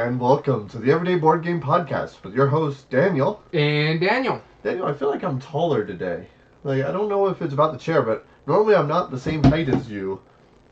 and welcome to the Everyday Board Game Podcast with your host, Daniel. And Daniel. Daniel, I feel like I'm taller today. Like, I don't know if it's about the chair, but normally I'm not the same height as you,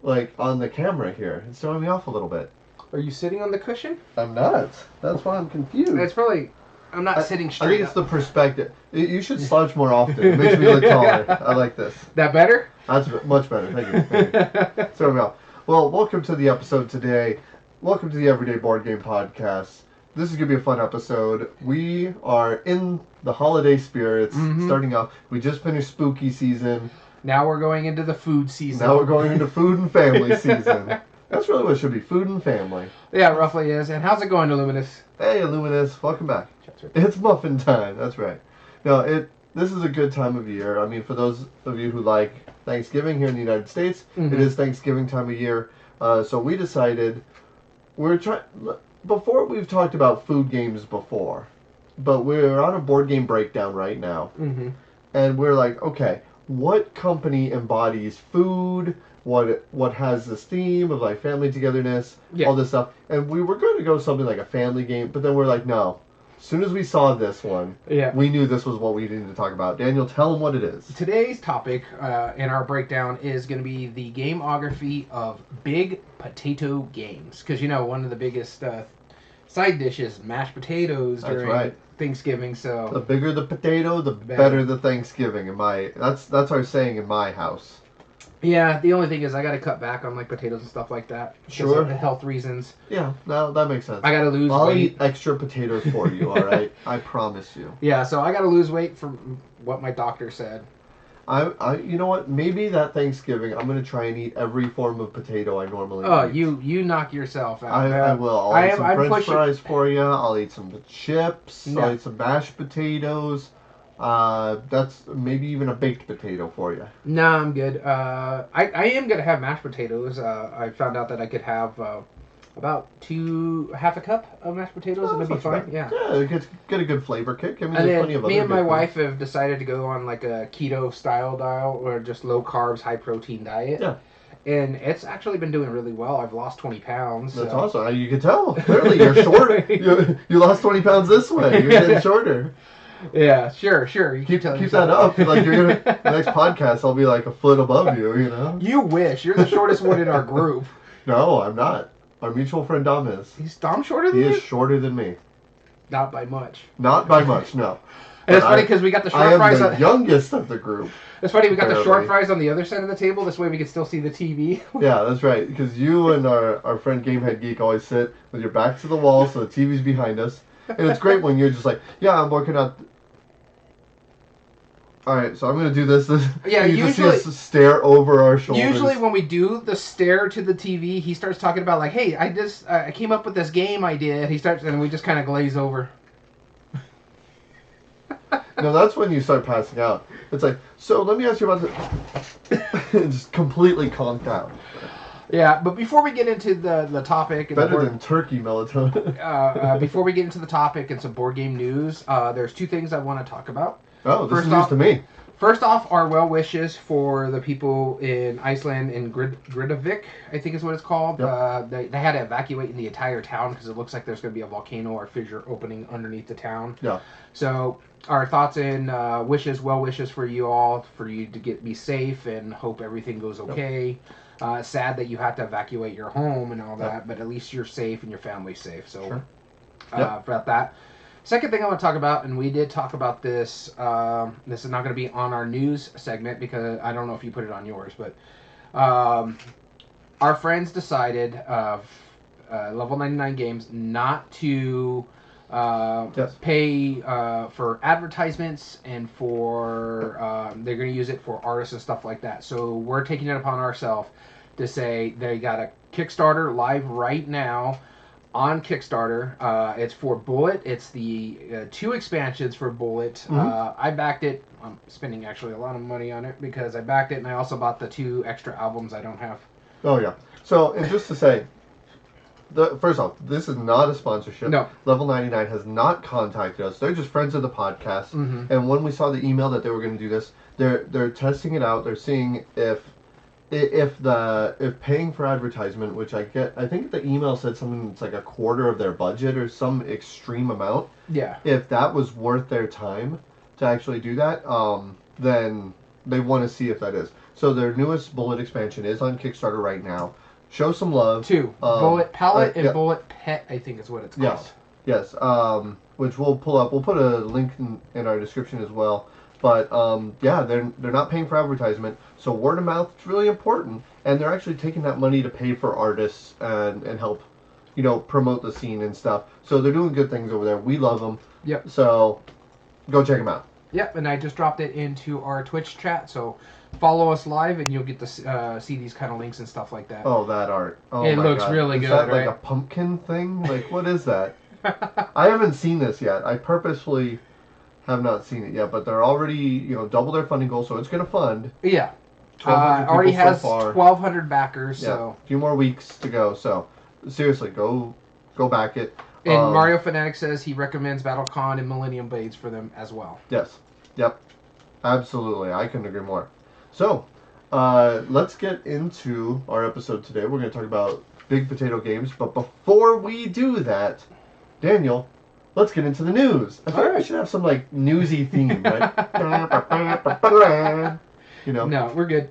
like, on the camera here. It's throwing me off a little bit. Are you sitting on the cushion? I'm not. That's why I'm confused. It's probably... I'm not sitting straight I think it's the perspective. You should slouch more often. It makes me look taller. I like this. That better? That's much better. Thank you. Throw me off. Well, welcome to the episode today. Welcome to the Everyday Board Game Podcast. This is going to be a fun episode. We are in the holiday spirits, starting off. We just finished spooky season. Now we're going into the food season. Now we're going into food and family season. That's really what it should be, food and family. Yeah, it roughly is. And how's it going, Illuminous? Hey, Illuminous, welcome back. It's muffin time, that's right. No, this is a good time of year. I mean, for those of you who like Thanksgiving here in the United States, it is Thanksgiving time of year. So we decided, before we've talked about food games before, but we're on a board game breakdown right now. And we're like, okay, what company embodies food? What has this theme of like family togetherness, all this stuff? And we were going to go something like a family game, but then we're like, no. As soon as we saw this one, we knew this was what we needed to talk about. Daniel, tell them what it is. Today's topic in our breakdown is going to be the gameography of big potato games. Because, you know, one of the biggest side dishes, mashed potatoes during Thanksgiving. So the bigger the potato, the better the Thanksgiving. That's our saying in my house. Yeah, the only thing is I got to cut back on like potatoes and stuff like that. Sure. For health reasons. Yeah, no, that makes sense. I got to lose weight. I'll eat extra potatoes for you, all right? I promise you. Yeah, so I got to lose weight from what my doctor said. You know what? Maybe that Thanksgiving I'm gonna try and eat every form of potato I normally eat. Oh, you knock yourself out. I will. I'll eat some French fries for you. I'll eat some chips. No. I'll eat some mashed potatoes. That's maybe even a baked potato for you. No, I'm good. I am gonna have mashed potatoes. I found out that I could have about half a cup of mashed potatoes, and it'll be fine. Yeah, get a good flavor kick. I mean, and there's plenty of me other and my good wife have decided to go on like a keto style diet or just low carbs, high protein diet. Yeah. And it's actually been doing really well. I've lost 20 pounds. That's awesome. You can tell. Clearly, you're short. You lost 20 pounds this way. You're getting shorter. Yeah, sure. You keep that up. Like you're gonna the next podcast, I'll be like a foot above you. You know. You wish. You're the shortest one in our group. No, I'm not. Our mutual friend Dom is. He's Dom shorter than you? He is shorter than me. Not by much. Not by much. No. And it's funny because we got the short fries. I am the youngest of the group. It's funny we got the short fries on the other side of the table. This way we can still see the TV. Yeah, that's right. Because you and our friend Gamehead Geek always sit with your back to the wall, so the TV's behind us. And it's great when you're just like, yeah, I'm working out. All right, so I'm gonna do this. Yeah, you usually just see us stare over our shoulders. Usually, when we do the stare to the TV, he starts talking about like, "Hey, I came up with this game idea." He starts, and we just kind of glaze over. No, that's when you start passing out. It's like, so let me ask you about the. Just completely conked out. Yeah, but before we get into the topic, better than turkey melatonin. Before we get into the topic and some board game news, there's two things I want to talk about. Oh, this is news to me. First off, our well wishes for the people in Iceland in Gridavik, I think is what it's called. Yep. They had to evacuate in the entire town because it looks like there's going to be a volcano or fissure opening underneath the town. Yeah. So our thoughts and well wishes for you all, for you to be safe and hope everything goes okay. Yep. Sad that you have to evacuate your home and all that, but at least you're safe and your family's safe. So sure. About that. Second thing I want to talk about, and we did talk about this, this is not going to be on our news segment because I don't know if you put it on yours, but our friends decided Level 99 Games not to pay for advertisements and for they're going to use it for artists and stuff like that. So we're taking it upon ourselves to say they got a Kickstarter live right now on Kickstarter. It's for Bullet. It's the 2 expansions for Bullet. I backed it. I'm spending actually a lot of money on it because I backed it, and I also bought the 2 extra albums I don't have. Oh, yeah. So, and just to say, first off, this is not a sponsorship. No. Level 99 has not contacted us. They're just friends of the podcast. And when we saw the email that they were going to do this, they're testing it out. They're seeing if if paying for advertisement, which I think the email said something that's like a quarter of their budget or some extreme amount. Yeah. If that was worth their time to actually do that, then they want to see if that is. So their newest Bullet expansion is on Kickstarter right now. Show some love. 2 Bullet Palette and Bullet Pet, I think is what it's called. Yes. Which we'll pull up. We'll put a link in our description as well. But yeah, they're not paying for advertisement, so word of mouth is really important, and they're actually taking that money to pay for artists and help, promote the scene and stuff. So they're doing good things over there. We love them. Yep. So go check them out. Yep, and I just dropped it into our Twitch chat, so follow us live, and you'll get to see these kind of links and stuff like that. Oh, that art! Oh, it looks God. really is good, that right? like a pumpkin thing? Like, what is that? I haven't seen this yet. I purposefully have not seen it yet, but they're already, double their funding goal, so it's going to fund. Yeah. 1,200 already people has so far. 1,200 backers, Yeah, so. a few more weeks to go, so seriously, go back it. And Mario Fanatic says he recommends BattleCon and Millennium Blades for them as well. Yes. Yep. Absolutely. I couldn't agree more. So, let's get into our episode today. We're going to talk about Big Potato Games, but before we do that, Daniel, let's get into the news. I think we should have some, newsy theme, right? No, we're good.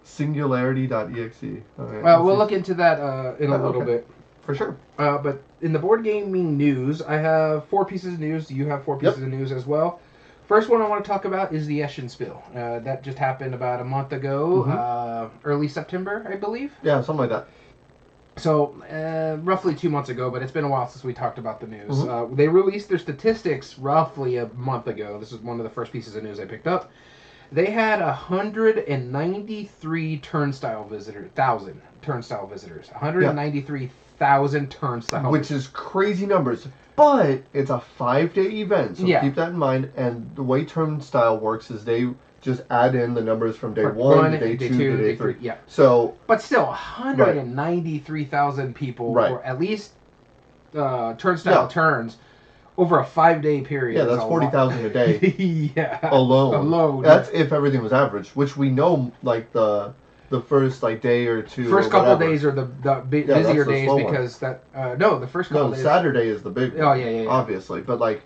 Singularity.exe. Right, well, we'll look into that in a little bit. For sure. But in the board gaming news, I have 4 pieces of news. You have 4 pieces of news as well. First one I want to talk about is the Eschen spill. That just happened about a month ago, early September, I believe. Yeah, something like that. So, roughly 2 months ago, but it's been a while since we talked about the news. They released their statistics roughly a month ago. This is one of the first pieces of news I picked up. They had 193 turnstile visitors. 193,000 turnstile. Which is crazy numbers. But it's a 5-day event, so keep that in mind. And the way turnstile works is they just add in the numbers from day 1 to day 2 to day 3. Yeah. So, but still, 193,000 people, or at least turnstile turns, over a 5-day period. Yeah, that's 40,000 a day. Yeah. Alone. That's if everything was average, which we know, the first day or two. First couple of days are the busier days because the first couple days. Saturday is the big one. Oh yeah. Obviously, but I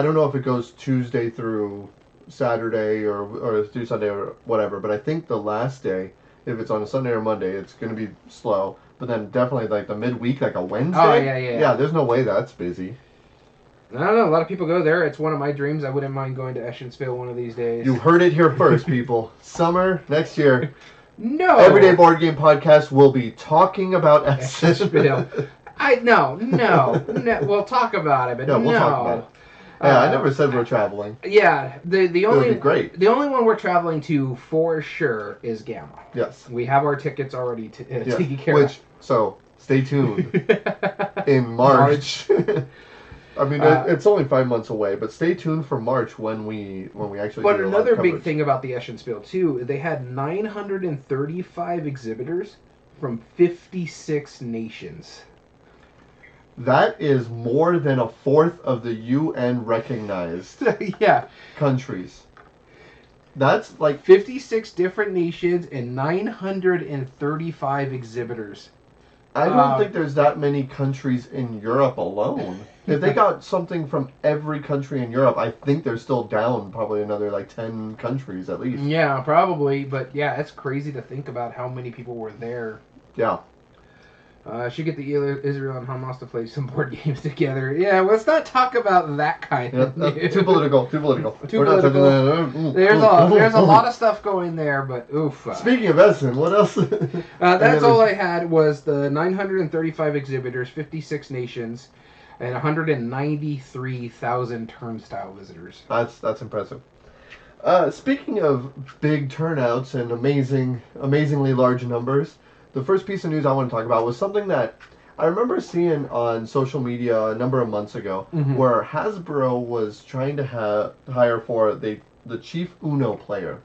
don't know if it goes Tuesday through Saturday or through Sunday or whatever. But I think the last day, if it's on a Sunday or Monday, it's going to be slow. But then definitely the midweek, a Wednesday. Oh yeah. Yeah, there's no way that's busy. I don't know. A lot of people go there. It's one of my dreams. I wouldn't mind going to Eschensville one of these days. You heard it here first, people. Summer next year. No. Everyday Board Game Podcast will be talking about Eschensville. No. We'll talk about it, but no. We'll talk about it. Yeah, I never said we're traveling. Yeah, the only would be great. The only one we're traveling to for sure is Gamma. Yes. We have our tickets already taken care of. So stay tuned in March. I mean, it's only 5 months away, but stay tuned for March when we actually. But another big thing about the Eschensville too, they had 935 exhibitors from 56 nations. That is more than a fourth of the UN recognized countries. That's 56 different nations and 935 exhibitors. I don't think there's that many countries in Europe alone. If they got something from every country in Europe, I think they're still down probably another 10 countries at least. Yeah, probably. But yeah, it's crazy to think about how many people were there. Yeah. I should get the Israel and Hamas to play some board games together. Yeah, let's not talk about that kind of news. Too political. There's a lot of stuff going there, but oof. Speaking of Essen, what else? That's all I had was the 935 exhibitors, 56 nations, and 193,000 turnstile visitors. That's impressive. Speaking of big turnouts and amazingly large numbers, the first piece of news I want to talk about was something that I remember seeing on social media a number of months ago, where Hasbro was trying to hire for the chief Uno player,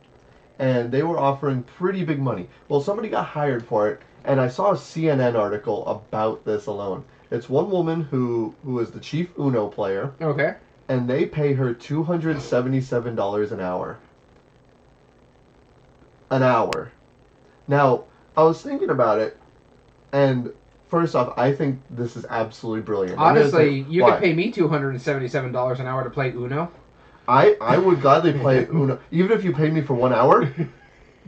and they were offering pretty big money. Well, somebody got hired for it, and I saw a CNN article about this alone. It's one woman who is the chief Uno player. Okay. And they pay her $277 an hour. an hour. Now, I was thinking about it, and first off, I think this is absolutely brilliant. Honestly, you could pay me $277 an hour to play Uno. I would gladly play Uno, even if you paid me for 1 hour.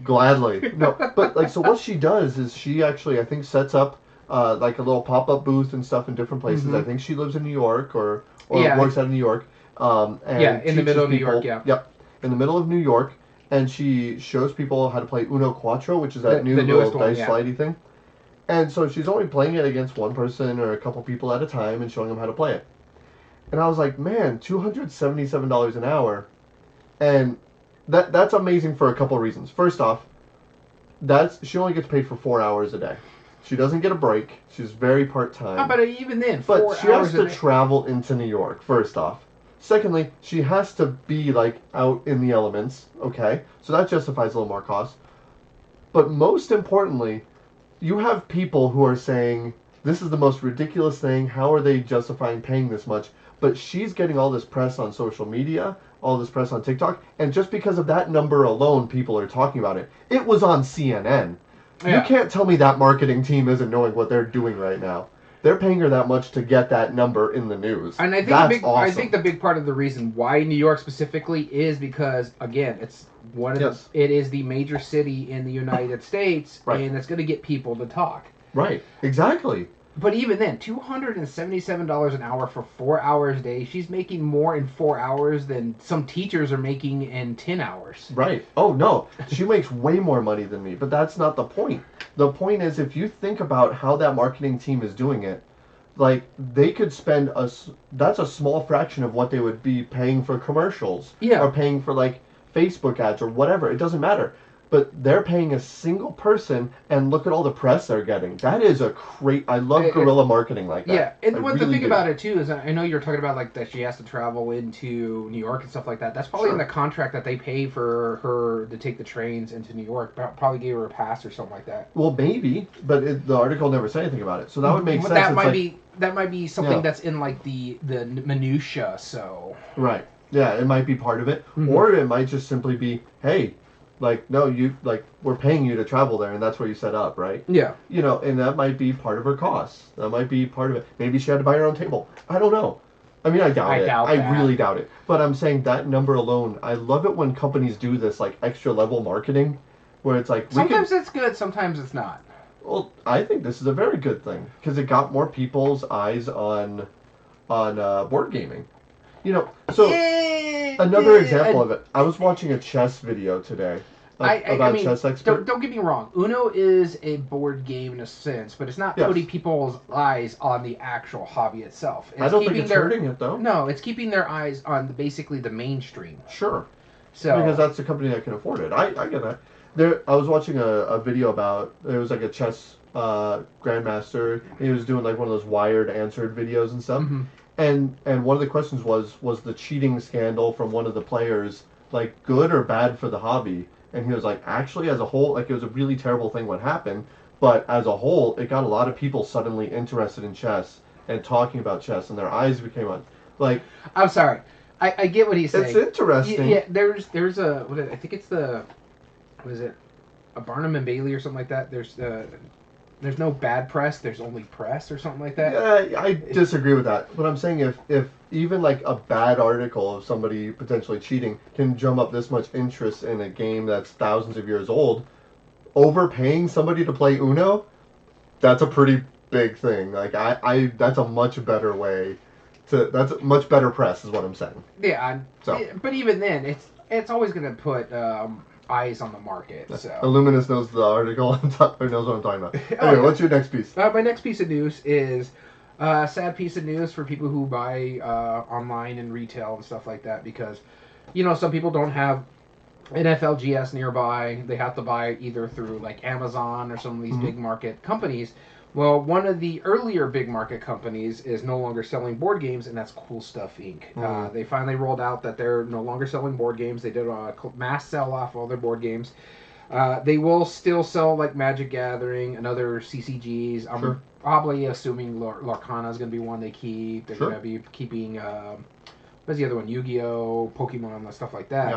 Gladly. No, but like, so what she does is she actually, I think, sets up like a little pop-up booth and stuff in different places. Mm-hmm. I think she lives in New York or works out of New York. And in the middle of New York, yeah. Yep, in the middle of New York. And she shows people how to play Uno Quattro, which is that new little dice slidey thing. And so she's only playing it against one person or a couple people at a time and showing them how to play it. And I was like, man, $277 an hour. And that's amazing for a couple of reasons. First off, she only gets paid for 4 hours a day. She doesn't get a break. She's very part-time. But even then, but she has to travel into New York, first off. Secondly, she has to be, like, out in the elements, okay? So that justifies a little more cost. But most importantly, you have people who are saying, this is the most ridiculous thing, how are they justifying paying this much? But she's getting all this press on social media, all this press on TikTok, and just because of that number alone, people are talking about it. It was on CNN. Yeah. You can't tell me that marketing team isn't knowing what they're doing right now. They're paying her that much to get that number in the news. And I think awesome. I think the big part of the reason why New York specifically is because, again, it's it is the major city in the United States, right. And it's going to get people to talk. Right, exactly. But even then, $277 an hour for 4 hours a day, she's making more in 4 hours than some teachers are making in 10 hours. Right. Oh, no. She makes way more money than me, but that's not the point. The point is, if you think about how that marketing team is doing it, like, they could spend that's a small fraction of what they would be paying for commercials. Yeah. Or paying for, like, Facebook ads or whatever. It doesn't matter. But they're paying a single person, and look at all the press they're getting. That is I love guerrilla marketing like that. Yeah, and the thing about it, too, is I know you're talking about, like, that she has to travel into New York and stuff like that. That's probably in the contract that they pay for her to take the trains into New York. Probably gave her a pass or something like that. Well, maybe, but the article never said anything about it. So that would make sense. That might be something that's in, like, the minutia, so... Right. Yeah, it might be part of it. Mm-hmm. Or it might just simply be, hey... Like, no, we're paying you to travel there, and that's where you set up, right? Yeah. You know, and that might be part of her costs. That might be part of it. Maybe she had to buy her own table. I don't know. I mean, I doubt it. I really doubt it. But I'm saying that number alone, I love it when companies do this, like, extra-level marketing, where it's like... Sometimes it's good, sometimes it's not. Well, I think this is a very good thing, because it got more people's eyes on board gaming. You know, so another example of it. I was watching a chess video today about chess expert. Don't get me wrong. Uno is a board game in a sense, but it's not putting people's eyes on the actual hobby itself. I don't think it's hurting it, though. No, it's keeping their eyes on basically the mainstream. Sure. So because that's the company that can afford it. I get that. I was watching a video about, it was like a chess grandmaster. He was doing like one of those wired answered videos and stuff. Mm-hmm. And one of the questions was the cheating scandal from one of the players, like, good or bad for the hobby? And he was like, actually, as a whole, like, it was a really terrible thing what happened, but as a whole, it got a lot of people suddenly interested in chess and talking about chess, and their eyes became on, like... I'm sorry. I get what he's saying. It's interesting. Yeah, there's I think it's what is it? A Barnum and Bailey or something like that. There's no bad press, there's only press or something like that. Yeah, I disagree with that. But I'm saying if even like a bad article of somebody potentially cheating can drum up this much interest in a game that's thousands of years old, overpaying somebody to play Uno, that's a pretty big thing. Like that's a much better way that's much better press is what I'm saying. Yeah, but even then, it's always going to put eyes on the market. So Illuminous knows the article or knows what I'm talking about. Anyway, what's your next piece? My next piece of news is a sad piece of news for people who buy online and retail and stuff like that, because some people don't have an FLGS nearby. They have to buy either through like Amazon or some of these big market companies. Well, one of the earlier big market companies is no longer selling board games, and that's Cool Stuff Inc. They finally rolled out that they're no longer selling board games. They did a mass sell-off of all their board games. They will still sell, like, Magic Gathering and other CCGs. I'm probably assuming Lorcana is going to be one they keep. They're going to be keeping, what's the other one? Yu-Gi-Oh!, Pokemon, and stuff like that.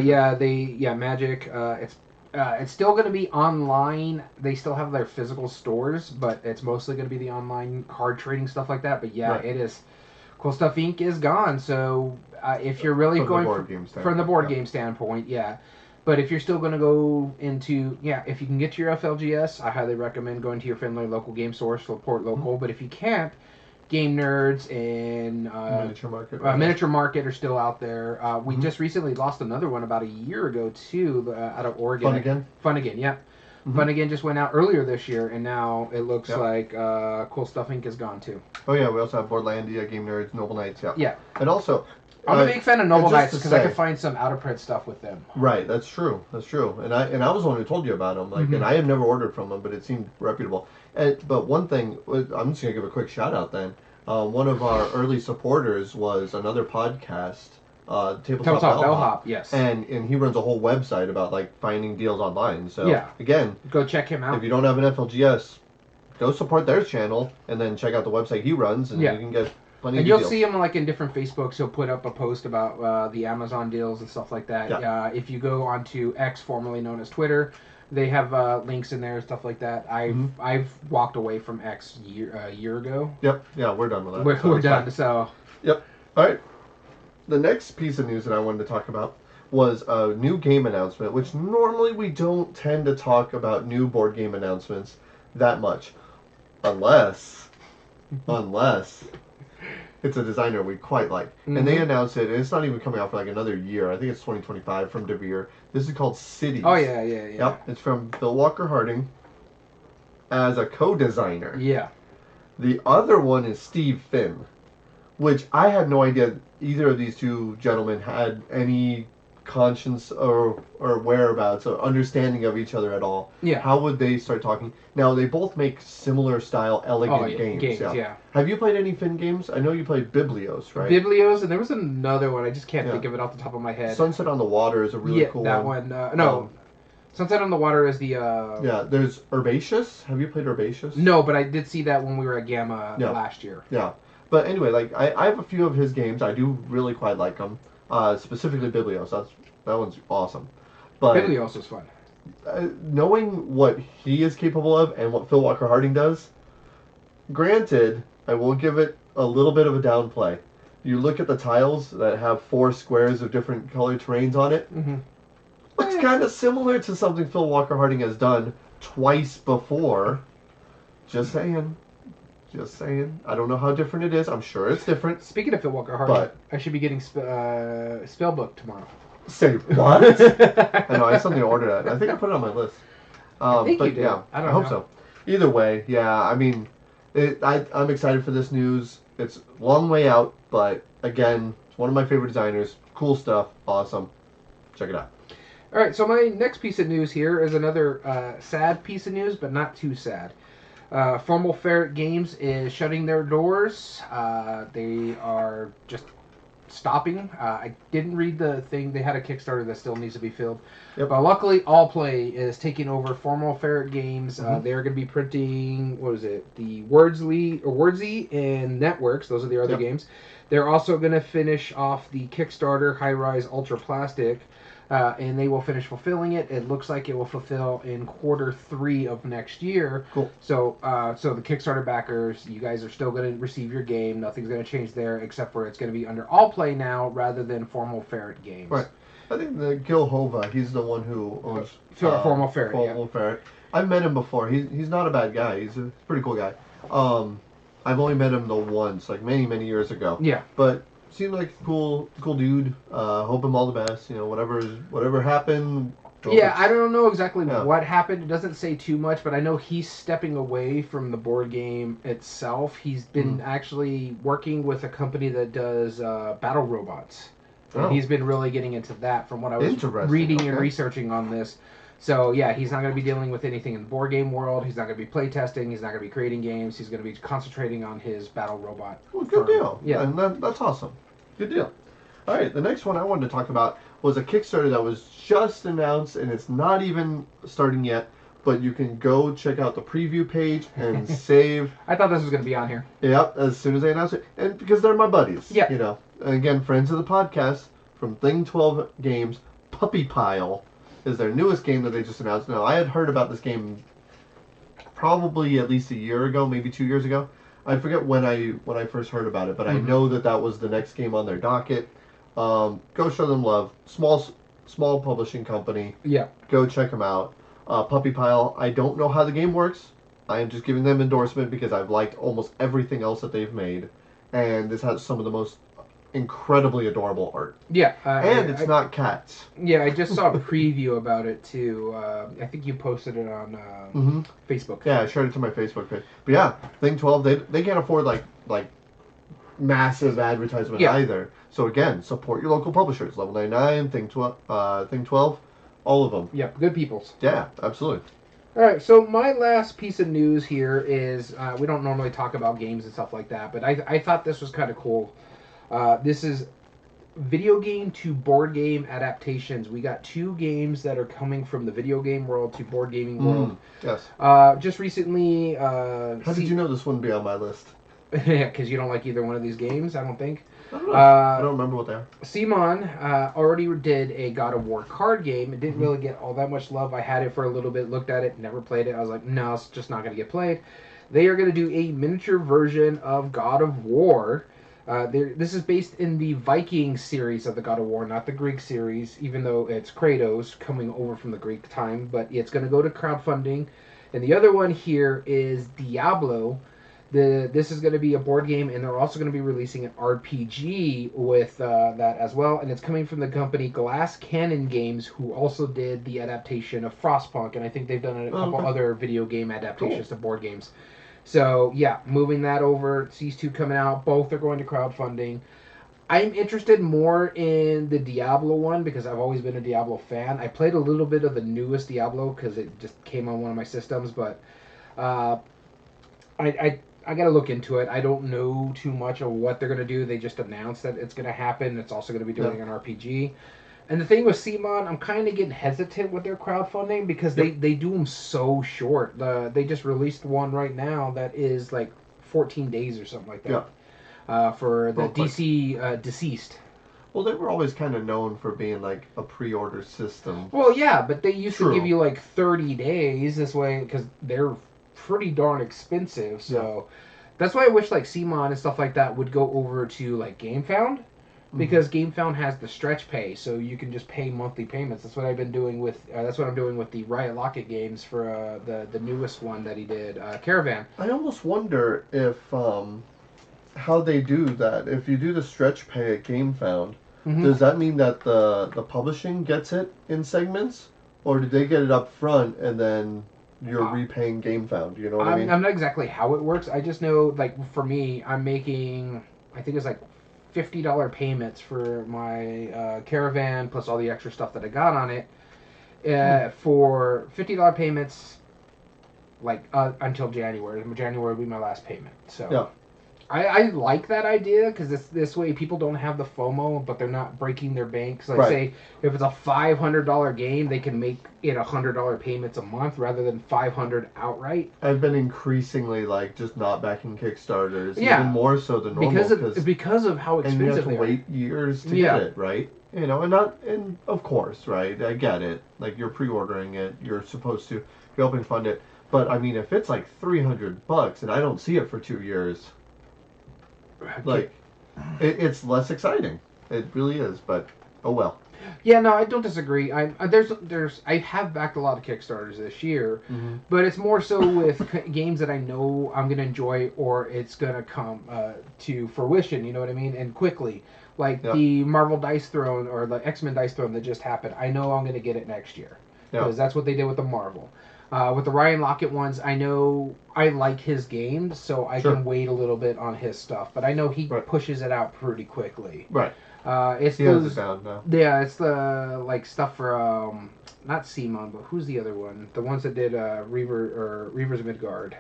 Yeah, but Magic. It's still going to be online. They still have their physical stores, but it's mostly going to be the online card trading stuff like that. But yeah, right. It is. Cool Stuff Inc. is gone. So if you're really going from the board game standpoint, yeah. But if you're still going to go into, if you can get to your FLGS, I highly recommend going to your friendly local game store, support local. But if you can't, Game Nerds and Miniature Market are still out there. We just recently lost another one about a year ago too, out of Oregon. Fun Again, yeah. Fun Again just went out earlier this year, and now it looks like Cool Stuff Inc. is gone too. Oh yeah, we also have Boardlandia, Game Nerds, Noble Knights, yeah. And also, I'm a big fan of Noble Knights because I can find some out of print stuff with them. Right, that's true. And I was the one who told you about them. And I have never ordered from them, but it seemed reputable. But one thing, I'm just gonna give a quick shout out then. One of our early supporters was another podcast, Tabletop Bellhop. Yes. And he runs a whole website about finding deals online. So again, go check him out. If you don't have an FLGS, go support their channel and then check out the website he runs, and you can get plenty of deals. And you'll see him in different Facebooks. He'll put up a post about the Amazon deals and stuff like that. Yeah. If you go onto X, formerly known as Twitter, they have links in there and stuff like that. I've walked away from X a year ago. Yep. Yeah, we're done with that. We're done. Fine. So. Yep. All right. The next piece of news that I wanted to talk about was a new game announcement, which normally we don't tend to talk about new board game announcements that much, unless it's a designer we quite like. And they announced it, and it's not even coming out for another year. I think it's 2025 from DeVere. This is called Cities. Oh, yeah. Yep, it's from Phil Walker Harding as a co-designer. Yeah. The other one is Steve Finn, which I had no idea either of these two gentlemen had any conscience or whereabouts or understanding of each other at all. Yeah. How would they start talking? Now, they both make similar style, elegant games. Yeah. Have you played any Finn games? I know you played Biblios, right? Biblios, and there was another one. I just can't think of it off the top of my head. Sunset on the Water is a really cool one. That one. No. Sunset on the Water is the... Yeah, there's Herbaceous. Have you played Herbaceous? No, but I did see that when we were at Gamma last year. Yeah. But anyway, I have a few of his games. I do really quite like them. Specifically Biblios. That one's awesome. But Biblios is fun. Knowing what he is capable of and what Phil Walker Harding does, granted, I will give it a little bit of a downplay. You look at the tiles that have 4 squares of different colored terrains on it. Looks kind of similar to something Phil Walker Harding has done twice before. Just saying. I don't know how different it is. I'm sure it's different. Speaking of Phil Walker Harding, I should be getting Spellbook tomorrow. Say what? I know, I have something to order that. I think I put it on my list. I think you did. Yeah, I hope so. Either way, I mean, I'm excited for this news. It's a long way out, but again, it's one of my favorite designers. Cool stuff. Awesome. Check it out. All right, so my next piece of news here is another sad piece of news, but not too sad. Formal Ferret Games is shutting their doors. They are just stopping. I didn't read the thing. They had a Kickstarter that still needs to be filled. Yep. But luckily, All Play is taking over Formal Ferret Games. They're going to be printing, the Wordsy and Networks. Those are the other games. They're also going to finish off the Kickstarter High Rise Ultra Plastic. And they will finish fulfilling it. It looks like it will fulfill in Q3 of next year. Cool. So the Kickstarter backers, you guys are still going to receive your game. Nothing's going to change there, except for it's going to be under All Play now rather than Formal Ferret Games. Right. I think Gil Hova, he's the one who owns Formal Ferret. Formal Ferret. I've met him before. He's not a bad guy. He's a pretty cool guy. I've only met him once, many years ago. Yeah. But seemed like a cool dude. Hope him all the best. Whatever happened. I don't know exactly what happened. It doesn't say too much, but I know he's stepping away from the board game itself. He's been actually working with a company that does battle robots. And he's been really getting into that from what I was reading and researching on this. So, he's not going to be dealing with anything in the board game world. He's not going to be playtesting. He's not going to be creating games. He's going to be concentrating on his battle robot. Well, good deal. Yeah. And that's awesome. Good deal. All right, the next one I wanted to talk about was a Kickstarter that was just announced, and it's not even starting yet, but you can go check out the preview page and save. I thought this was going to be on here. Yep, as soon as they announce it. And because they're my buddies. Yeah. And again, friends of the podcast from Thing 12 Games, Puppy Pile. is their newest game that they just announced. Now, I had heard about this game probably at least a year ago, maybe 2 years ago. I forget when I first heard about it, but I know that was the next game on their docket. Go show them love. Small publishing company. Yeah. Go check them out. Puppy Pile. I don't know how the game works. I am just giving them endorsement because I've liked almost everything else that they've made, and this has some of the most incredibly adorable art. Yeah. And it's not cats. Yeah, I just saw a preview about it too. I think you posted it on Facebook. Yeah, I shared it to my Facebook page. But yeah, Thing 12, they can't afford like massive advertisement either. So again, support your local publishers. Level 99, Thing 12, all of them. Yep, good peoples. Yeah, absolutely. All right, so my last piece of news here is we don't normally talk about games and stuff like that, but I thought this was kind of cool. This is video game to board game adaptations. We got 2 games that are coming from the video game world to board gaming world. Yes. Just recently... How did you know this wouldn't be on my list? Yeah, because you don't like either one of these games, I don't think. I don't know. I don't remember what they are. Simon already did a God of War card game. It didn't really get all that much love. I had it for a little bit, looked at it, never played it. I was like, no, it's just not going to get played. They are going to do a miniature version of God of War. This is based in the Viking series of the God of War, not the Greek series, even though it's Kratos coming over from the Greek time. But it's going to go to crowdfunding. And the other one here is Diablo. This is going to be a board game, and they're also going to be releasing an RPG with that as well. And it's coming from the company Glass Cannon Games, who also did the adaptation of Frostpunk, and I think they've done a couple other video game adaptations to board games. So, yeah, moving that over. These 2 coming out. Both are going to crowdfunding. I'm interested more in the Diablo one because I've always been a Diablo fan. I played a little bit of the newest Diablo because it just came on one of my systems, but I got to look into it. I don't know too much of what they're going to do. They just announced that it's going to happen. It's also going to be doing an RPG. And the thing with Simon, I'm kind of getting hesitant with their crowdfunding because they do them so short. They just released one right now that is like 14 days or something like that for the DC Deceased. Well, they were always kind of known for being like a pre-order system. Well, yeah, but they used to give you like 30 days this way because they're pretty darn expensive, so that's why I wish like CMON and stuff like that would go over to like GameFound, because GameFound has the stretch pay, so you can just pay monthly payments. That's what I've been doing with that's what I'm doing with the Riot Locket games for the newest one that he did, Caravan. I almost wonder if how they do that. If you do the stretch pay at GameFound, does that mean that the publishing gets it in segments, or did they get it up front and then you're repaying GameFound? You know what I mean? I'm not exactly how it works. I just know, like, for me, I'm making, I think it's like $50 payments for my Caravan plus all the extra stuff that I got on it. For $50 payments, like until January. January will be my last payment. So I like that idea because this way people don't have the FOMO, but they're not breaking their banks. Like say if it's a $500 game, they can make it $100 payments a month rather than $500 outright. I've been increasingly like just not backing Kickstarters, even more so than normal because of how expensive and you have to wait years to get it, right? You know, and of course, right? I get it. Like you're pre-ordering it, you're supposed to be helping fund it, but I mean, if it's like $300 and I don't see it for 2 years. Like, it's less exciting. It really is, but oh well. Yeah, no, I don't disagree. I have backed a lot of Kickstarters this year, but it's more so with games that I know I'm gonna enjoy or it's gonna come to fruition. You know what I mean? And quickly, like the Marvel Dice Throne or the X-Men Dice Throne that just happened. I know I'm gonna get it next year because that's what they did with the Marvel. With the Ryan Lockett ones, I know I like his games, so I can wait a little bit on his stuff. But I know he pushes it out pretty quickly. Right. It's he has it down now. Yeah, it's the like stuff for not Simon, but who's the other one? The ones that did Reavers of Midgard.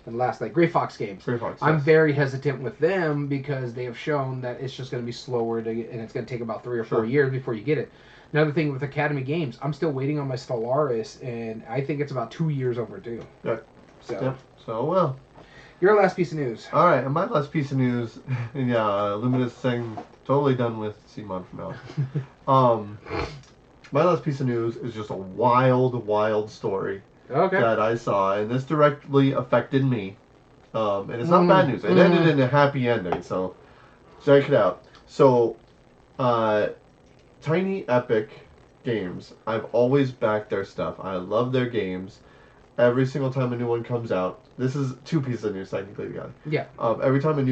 And last night, Grey Fox games. Grey Fox. I'm very hesitant with them because they have shown that it's just going to be slower and it's going to take about 3 or 4 years before you get it. Another thing with Academy Games, I'm still waiting on my Stellaris, and I think it's about 2 years overdue. So well. Your last piece of news. All right, and my last piece of news, Luminous thing, totally done with CMON from now on. my last piece of news is just a wild story Okay. that I saw, and this directly affected me. And it's not bad news. It ended in a happy ending, so check it out. So, Tiny Epic Games, I've always backed their stuff. I love their games. Every single time a new one comes out, this is two pieces of news technically together. Yeah. Every time a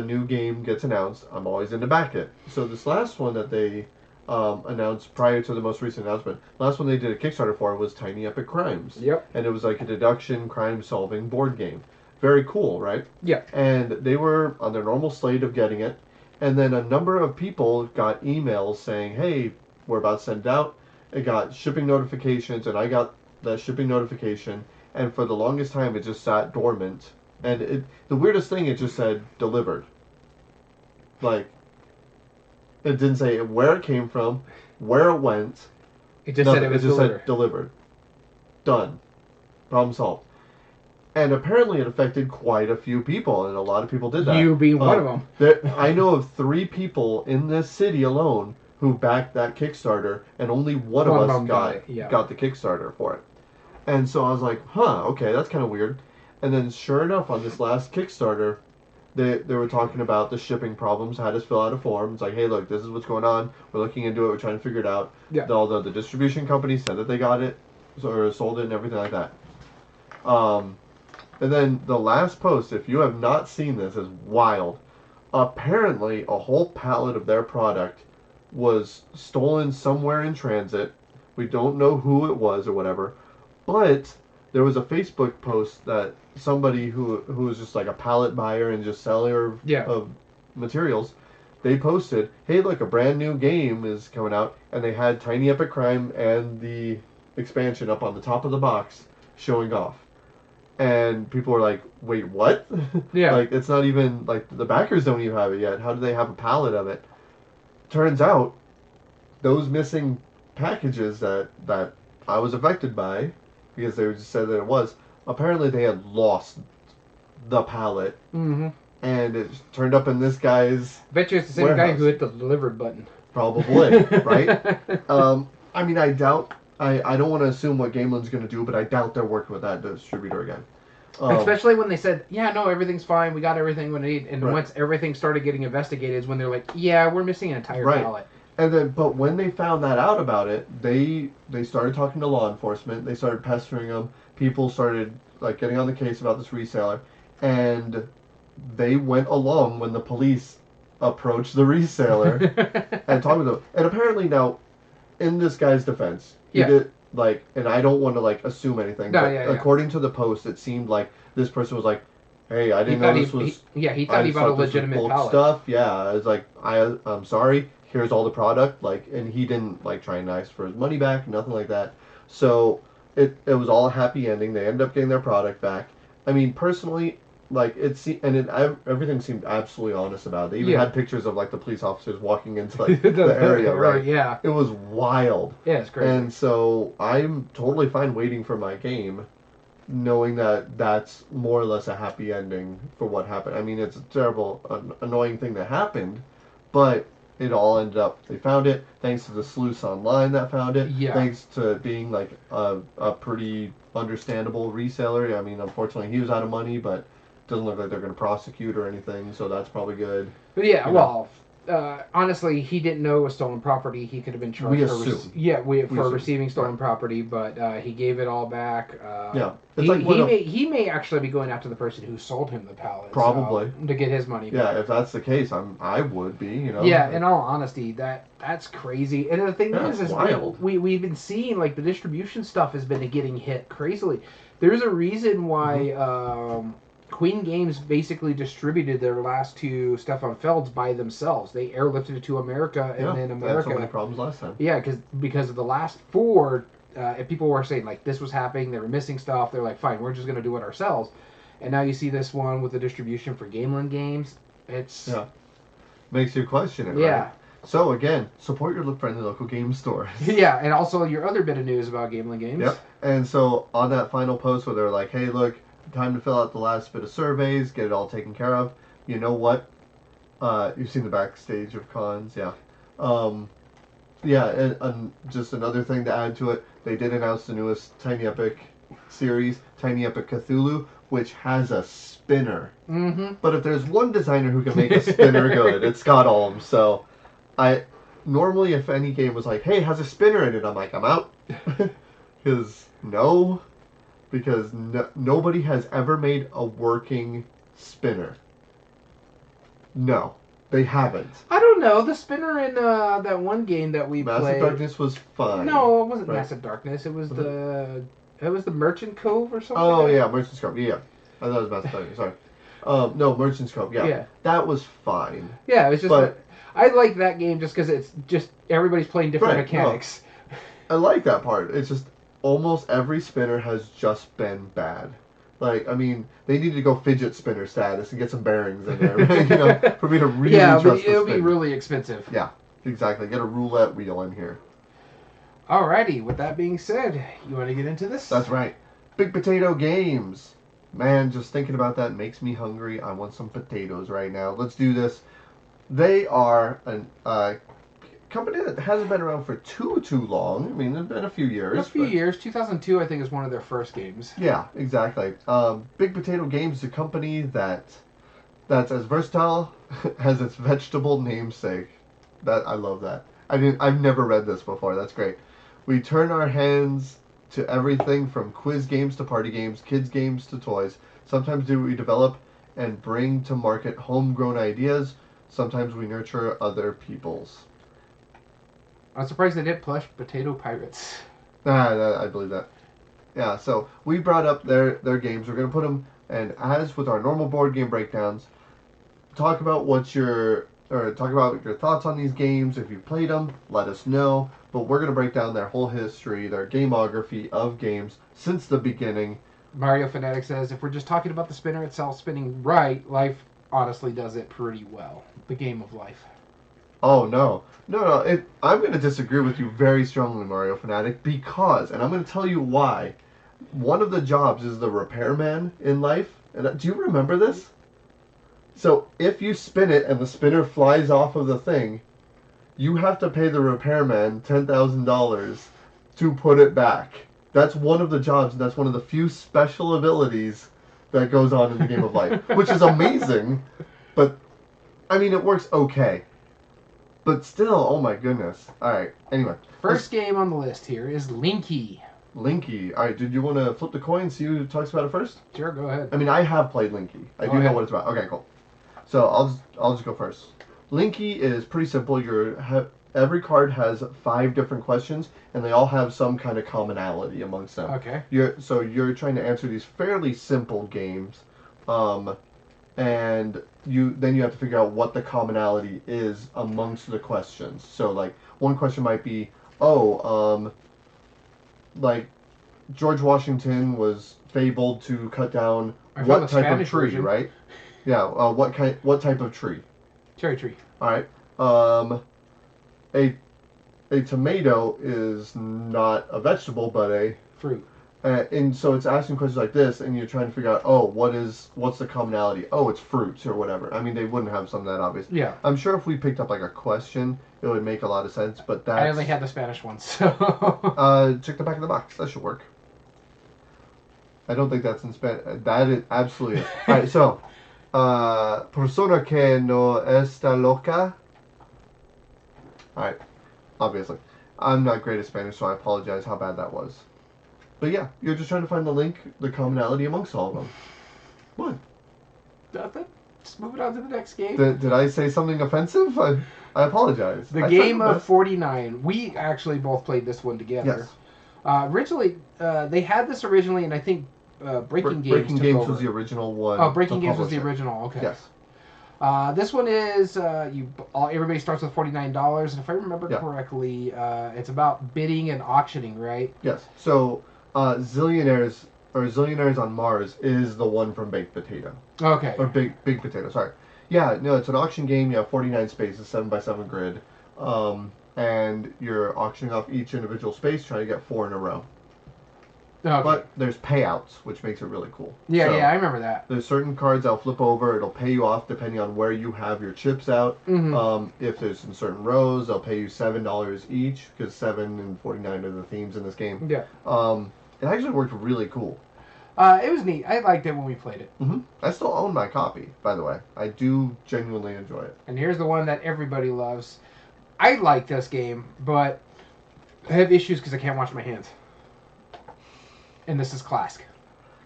new game gets announced, I'm always in to back it. So this last one that they announced prior to the most recent announcement, last one they did a Kickstarter for was Tiny Epic Crimes. Yep. And it was like a deduction crime solving board game. Very cool, right? Yeah. And they were on their normal slate of getting it. And then a number of people got emails saying, hey, we're about to send it out. It got shipping notifications, and I got that shipping notification. And for the longest time, it just sat dormant. And the weirdest thing, it just said delivered. Like, it didn't say where it came from, where it went. It just said it was just delivered. said delivered. Done. Problem solved. And apparently it affected quite a few people, and a lot of people did that. You being one of them. I know of 3 people in this city alone who backed that Kickstarter, and only one of us got the Kickstarter for it. And so I was like, okay, that's kind of weird. And then sure enough, on this last Kickstarter, they were talking about the shipping problems, had us fill out a form. It's like, hey, look, this is what's going on. We're looking into it. We're trying to figure it out. Yeah. Although the distribution company said that they got it, or sold it and everything like that. And then the last post, if you have not seen this, is wild. Apparently, a whole pallet of their product was stolen somewhere in transit. We don't know who it was or whatever. But there was a Facebook post that somebody who was just like a pallet buyer and just seller of materials, they posted, hey, look, a brand new game is coming out. And they had Tiny Epic Crime and the expansion up on the top of the box showing off. And people are like, wait, what? Yeah. Like, it's not even, like, the backers don't even have it yet. How do they have a pallet of it? Turns out, those missing packages that I was affected by, because they just said that it was, apparently they had lost the pallet. Mm-hmm. And it turned up in this guy's Bet you it's the same warehouse. guy who hit the delivered button. Probably, right? I mean, I doubt... I don't want to assume what Gameland's going to do, but I doubt they're working with that distributor again. Especially when they said, yeah, no, everything's fine, we got everything we need, and once everything started getting investigated is when they're like, yeah, we're missing an entire pallet. And then, but when they found that out about it, they started talking to law enforcement, they started pestering them, people started like getting on the case about this reseller, and they went along when the police approached the reseller and talked with them. And apparently now, in this guy's defense, he did, like, and I don't want to, like, assume anything, but according to the post, it seemed like this person was like, hey, I didn't know this was... he thought he bought a legitimate pallet. Stuff. Yeah, I was like, I'm sorry, here's all the product, like, and he didn't, like, try and ask for his money back, nothing like that. So, it was all a happy ending. They ended up getting their product back. I mean, personally... Like, everything seemed absolutely honest about it. They even had pictures of, like, the police officers walking into, like, the area, right? Yeah. It was wild. Yeah, it's crazy. And so, I'm totally fine waiting for my game, knowing that that's more or less a happy ending for what happened. I mean, it's a terrible, annoying thing that happened, but it all ended up, they found it, thanks to the sleuths online that found it, thanks to being, like, a pretty understandable reseller. I mean, unfortunately, he was out of money, but... Doesn't look like they're going to prosecute or anything, so that's probably good. But yeah, honestly, he didn't know it was stolen property. He could have been charged for receiving stolen property, but he gave it all back. He may actually be going after the person who sold him the pallet. Probably. To get his money back. Yeah, if that's the case, I would be, you know. Yeah, in all honesty, that's crazy. And the thing is wild. We've been seeing, like, the distribution stuff has been getting hit crazily. There's a reason why... Queen Games basically distributed their last 2 Stefan Felds by themselves. They airlifted it to America, and then America... They had so many problems last time. Yeah, because of the last 4, if people were saying, like, this was happening, they were missing stuff, they're like, fine, we're just going to do it ourselves. And now you see this one with the distribution for Gameland Games. It's... Yeah. Makes you question it, yeah. Right? So, again, support your friendly local game stores. Yeah, and also your other bit of news about Gameland Games. Yep. And so, on that final post where they're like, hey, look... Time to fill out the last bit of surveys, get it all taken care of. You know what? You've seen the backstage of cons, yeah. Yeah, and just another thing to add to it, they did announce the newest Tiny Epic series, Tiny Epic Cthulhu, which has a spinner. Mm-hmm. But if there's one designer who can make a spinner good, it's Scott Olms. So I normally, if any game was like, hey, it has a spinner in it, I'm like, I'm out. Because nobody has ever made a working spinner. No, they haven't. I don't know. The spinner in that one game that we played. Massive Darkness was fine. No, it wasn't right? Massive Darkness. It was the Merchant Cove or something. Oh like yeah, Merchant's Cove. Yeah, I thought it was Massive Darkness. Sorry. No, Merchant's Cove. Yeah, that was fine. Yeah, it was just. But I like that game just because it's just everybody's playing different mechanics. No, I like that part. It's just almost every spinner has just been bad. Like, I mean, they need to go fidget spinner status and get some bearings in there, for me to really trust the spin. It'll be really expensive. Yeah, exactly. Get a roulette wheel in here. Alrighty, with that being said, you want to get into this? That's right. Big Potato Games. Man, just thinking about that makes me hungry. I want some potatoes right now. Let's do this. They are a company that hasn't been around for too long. I mean, it's been a few years. 2002, I think, is one of their first games. Yeah, exactly. Big Potato Games is a company that's as versatile as its vegetable namesake. I love that. I've never read this before. That's great. We turn our hands to everything from quiz games to party games, kids games to toys. Sometimes we develop and bring to market homegrown ideas. Sometimes we nurture other people's. I'm surprised they didn't plush Potato Pirates. I believe that. Yeah, so we brought up their games. We're going to put them, and as with our normal board game breakdowns, talk about your thoughts on these games. If you played them, let us know. But we're going to break down their whole history, their gameography of games since the beginning. Mario Fanatic says, if we're just talking about the spinner itself spinning right, life honestly does it pretty well. The game of life. Oh, no. I'm going to disagree with you very strongly, Mario Fanatic, because, and I'm going to tell you why, one of the jobs is the repairman in life. And do you remember this? So, if you spin it and the spinner flies off of the thing, you have to pay the repairman $10,000 to put it back. That's one of the jobs, and that's one of the few special abilities that goes on in the game of life, which is amazing, but, I mean, it works okay. But still, oh my goodness. Alright, anyway. First game on the list here is Linky. Linky. Alright, did you want to flip the coin, see who talks about it first? Sure, go ahead. I mean, I have played Linky. I do know what it's about. Okay, cool. So, I'll just go first. Linky is pretty simple. Every card has 5 different questions, and they all have some kind of commonality amongst them. Okay. You're trying to answer these fairly simple games, and you have to figure out what the commonality is amongst the questions. So, like, one question might be, like, George Washington was fabled to cut down what type of tree, version. Right? Yeah, what type of tree? Cherry tree. All right. A tomato is not a vegetable, but a fruit. And so it's asking questions like this, and you're trying to figure out, what's the commonality? Oh, it's fruits or whatever. I mean, they wouldn't have something that obvious. Yeah. I'm sure if we picked up like a question, it would make a lot of sense. But that's... I only had the Spanish one, so. Check the back of the box. That should work. I don't think that's in Spanish. That is absolutely. All right. So, persona que no está loca. All right. Obviously, I'm not great at Spanish, so I apologize how bad that was. But yeah, you're just trying to find the commonality amongst all of them. What? Nothing. Just moving on to the next game. Did I say something offensive? I apologize. The game of 49. We actually both played this one together. Yes. Originally, they had this originally, and I think Breaking Games Breaking Games was the original one. Oh, Breaking Games was the original. Okay. Yes. This one is everybody starts with $49, and if I remember correctly, it's about bidding and auctioning, right? Yes. So, Zillionaires on Mars is the one from Baked Potato. Okay. Or Big Potato. Sorry. Yeah. No, it's an auction game. You have 49 spaces, 7x7 grid, and you're auctioning off each individual space, trying to get 4 in a row. Okay. But there's payouts, which makes it really cool. Yeah, so yeah, I remember that. There's certain cards that'll flip over. It'll pay you off depending on where you have your chips out. If there's in certain rows, they'll pay you $7 each because 7 and 49 are the themes in this game. Yeah. It actually worked really cool. It was neat. I liked it when we played it. I still own my copy, by the way. I do genuinely enjoy it. And here's the one that everybody loves. I like this game, but I have issues because I can't wash my hands. And this is Clask.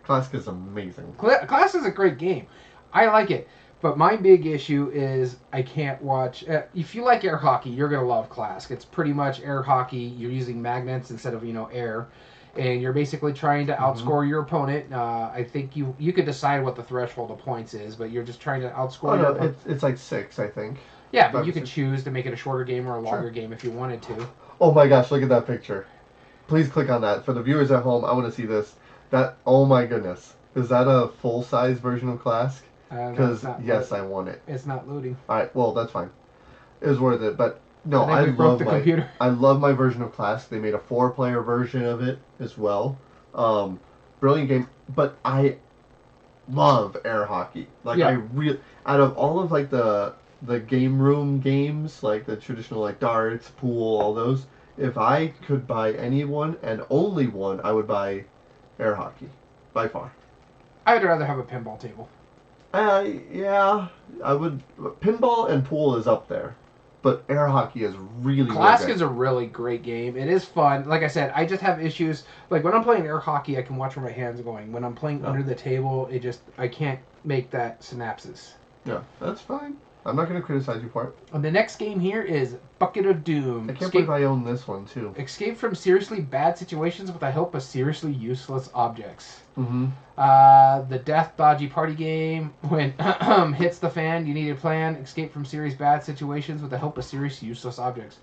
Clask is amazing. Clask is a great game. I like it. But my big issue is I can't watch... if you like air hockey, you're going to love Clask. It's pretty much air hockey. You're using magnets instead of, air. And you're basically trying to outscore your opponent. I think you could decide what the threshold of points is, but you're just trying to outscore your opponent. It's like 6, I think. Yeah, but you could choose to make it a shorter game or a longer game if you wanted to. Oh my gosh, look at that picture. Please click on that. For the viewers at home, I want to see this. Oh my goodness. Is that a full-size version of Clask? Because, yes, I want it. It's not loading. Alright, well, that's fine. It was worth it, but no, I love my version of Clask. They made a 4-player version of it as well. Brilliant game, but I love air hockey. Out of all of like the game room games, like the traditional like darts, pool, all those, if I could buy any one and only one, I would buy air hockey by far. I'd rather have a pinball table. Yeah, I would. Pinball and pool is up there, but air hockey is really Clask is a really great game. It is fun. Like I said, I just have issues. Like when I'm playing air hockey, I can watch where my hands are going. When I'm playing under the table, I can't make that synapses. Yeah, that's fine. I'm not going to criticize you for it. And the next game here is Bucket of Doom. I can't believe I own this one, too. Escape from seriously bad situations with the help of seriously useless objects. The death dodgy party game. When hits the fan, you need a plan. Escape from serious bad situations with the help of serious useless objects.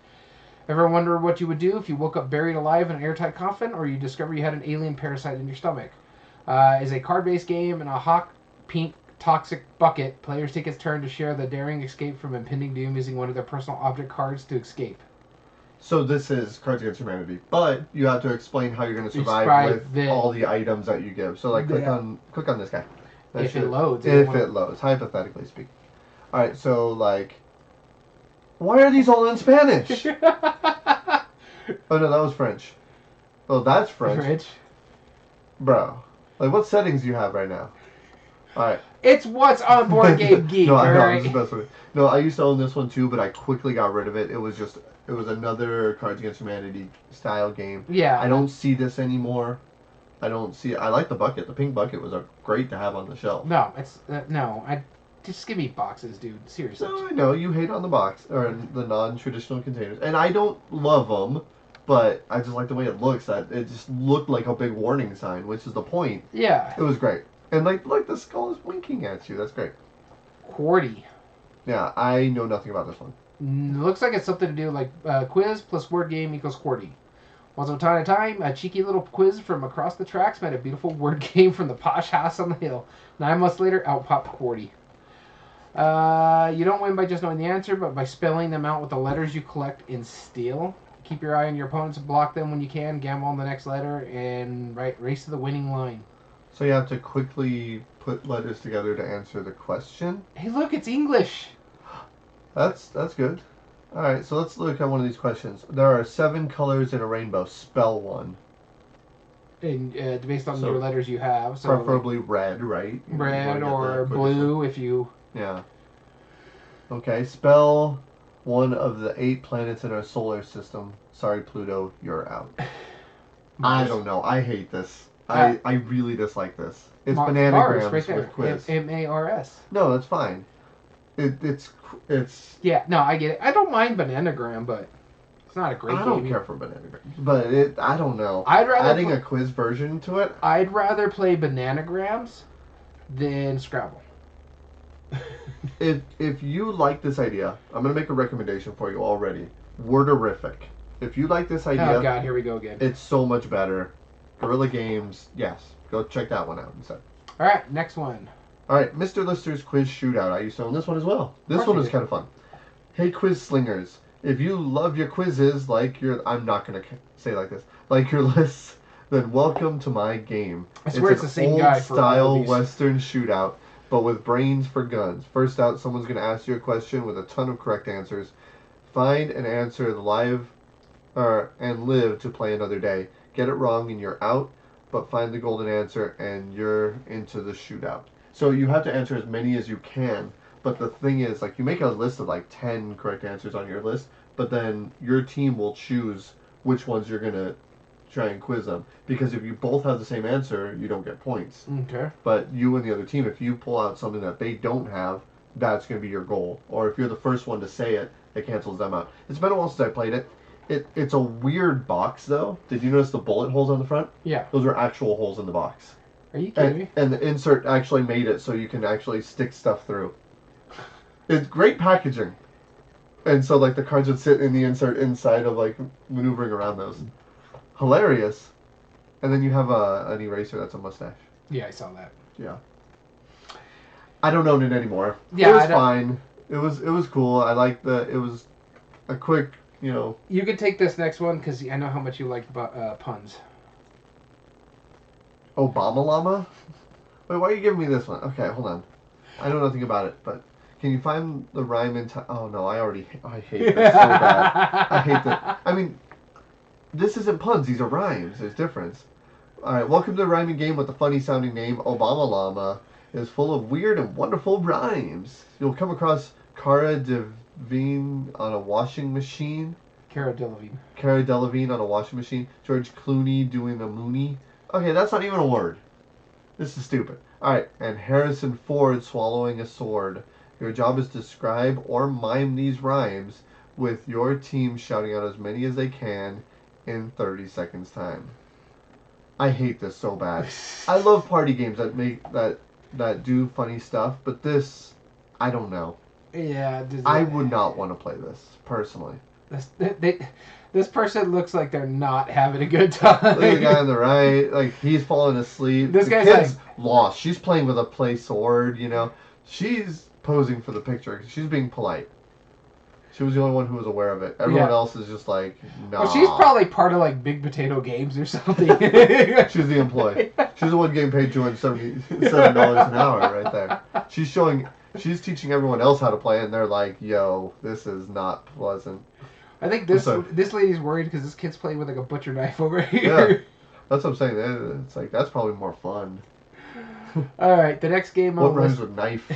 Ever wonder what you would do if you woke up buried alive in an airtight coffin, or you discover you had an alien parasite in your stomach? Is a card-based game in a hot pink toxic bucket. Players take its turn to share the daring escape from impending doom using one of their personal object cards to escape. So this is Cards Against Humanity, but you have to explain how you're going to survive with all the items that you give. So like click on this guy. If it loads. If it loads, hypothetically speaking. All right, so like, why are these all in Spanish? Oh no, that was French. Oh, that's French. Bro, like what settings do you have right now? All right. It's what's on Board Game Geek. No, I used to own this one too, but I quickly got rid of it. It was another Cards Against Humanity style game. Yeah. I don't see this anymore. I like the bucket. The pink bucket was great to have on the shelf. No, it's just give me boxes, dude. Seriously. No, I know you hate on the box or the non-traditional containers, and I don't love them, but I just like the way it looks. That it just looked like a big warning sign, which is the point. Yeah. It was great. And like the skull is winking at you. That's great. QWERTY. Yeah, I know nothing about this one. Looks like it's something to do like quiz plus word game equals QWERTY. Once upon a time, a cheeky little quiz from across the tracks met a beautiful word game from the posh house on the hill. 9 months later, out popped QWERTY. You don't win by just knowing the answer, but by spelling them out with the letters you collect in steel. Keep your eye on your opponents, block them when you can, gamble on the next letter, and race to the winning line. So you have to quickly put letters together to answer the question? Hey, look, it's English. That's good. All right, so let's look at one of these questions. There are 7 colors in a rainbow. Spell one. And based on your letters you have. So preferably red, right? Red or blue if you... Yeah. Okay, spell one of the 8 planets in our solar system. Sorry, Pluto, you're out. I don't know. I hate this. I really dislike this. It's bananagrams right there. with quiz. M-A-R-S. No, that's fine. It's. Yeah, no, I get it. I don't mind Bananagram, but it's not a great game. I don't care for Bananagram, but I don't know. I'd rather adding a quiz version to it. I'd rather play Bananagrams than Scrabble. If you like this idea, I'm gonna make a recommendation for you already. Worderific. If you like this idea, oh god, here we go again. It's so much better. Guerrilla Games, yes. Go check that one out instead. All right, next one. All right, Mr. Lister's Quiz Shootout. I used to own this one as well. This one was kind of fun. Hey, quiz slingers. If you love your quizzes, I'm not going to say like this, like your lists, then welcome to my game. I swear it's the same guy for all old-style of these. Western shootout, but with brains for guns. First out, someone's going to ask you a question with a ton of correct answers. Find and answer the live, and live to play another day. Get it wrong and you're out, but find the golden answer and you're into the shootout. So you have to answer as many as you can. But the thing is, like, you make a list of like 10 correct answers on your list, but then your team will choose which ones you're gonna try and quiz them. Because if you both have the same answer, you don't get points. Okay. But you and the other team, if you pull out something that they don't have, that's gonna be your goal. Or if you're the first one to say it, it cancels them out. It's been a while since I played it. It's a weird box though. Did you notice the bullet holes on the front? Yeah. Those are actual holes in the box. Are you kidding me? And the insert actually made it so you can actually stick stuff through. It's great packaging. And so, like, the cards would sit in the insert inside of, like, maneuvering around those. Hilarious. And then you have an eraser that's a mustache. Yeah, I saw that. Yeah. I don't own it anymore. Yeah, it was fine. It was cool. I liked it was a quick, you know. You could take this next one because I know how much you like puns. Obama Llama? Wait, why are you giving me this one? Okay, hold on. I know nothing about it, but can you find the rhyme in time? Oh no, I hate this so bad. I hate that. I mean, this isn't puns, these are rhymes. There's difference. Alright, welcome to the rhyming game with the funny sounding name Obama Llama. It is full of weird and wonderful rhymes. You'll come across Cara Delevingne on a washing machine. Cara Delevingne. Cara Delevingne on a washing machine. George Clooney doing a Mooney. Okay, that's not even a word. This is stupid. Alright, and Harrison Ford swallowing a sword. Your job is to describe or mime these rhymes with your team shouting out as many as they can in 30 seconds time. I hate this so bad. I love party games that do funny stuff, but this, I don't know. Yeah. I would not want to play this, personally. This person looks like they're not having a good time. Look at the guy on the right, like, he's falling asleep. This the guy's kid's like lost. She's playing with a play sword, you know. She's posing for the picture. She's being polite. She was the only one who was aware of it. Everyone else is just like, nah. Well, she's probably part of like Big Potato Games or something. She's the employee. She's the one getting paid $277 an hour right there. She's teaching everyone else how to play, and they're like, yo, this is not pleasant. I think this lady's worried because this kid's playing with like a butcher knife over here. Yeah, that's what I'm saying. It's like, that's probably more fun. All right, the next game. What rhymes with knife?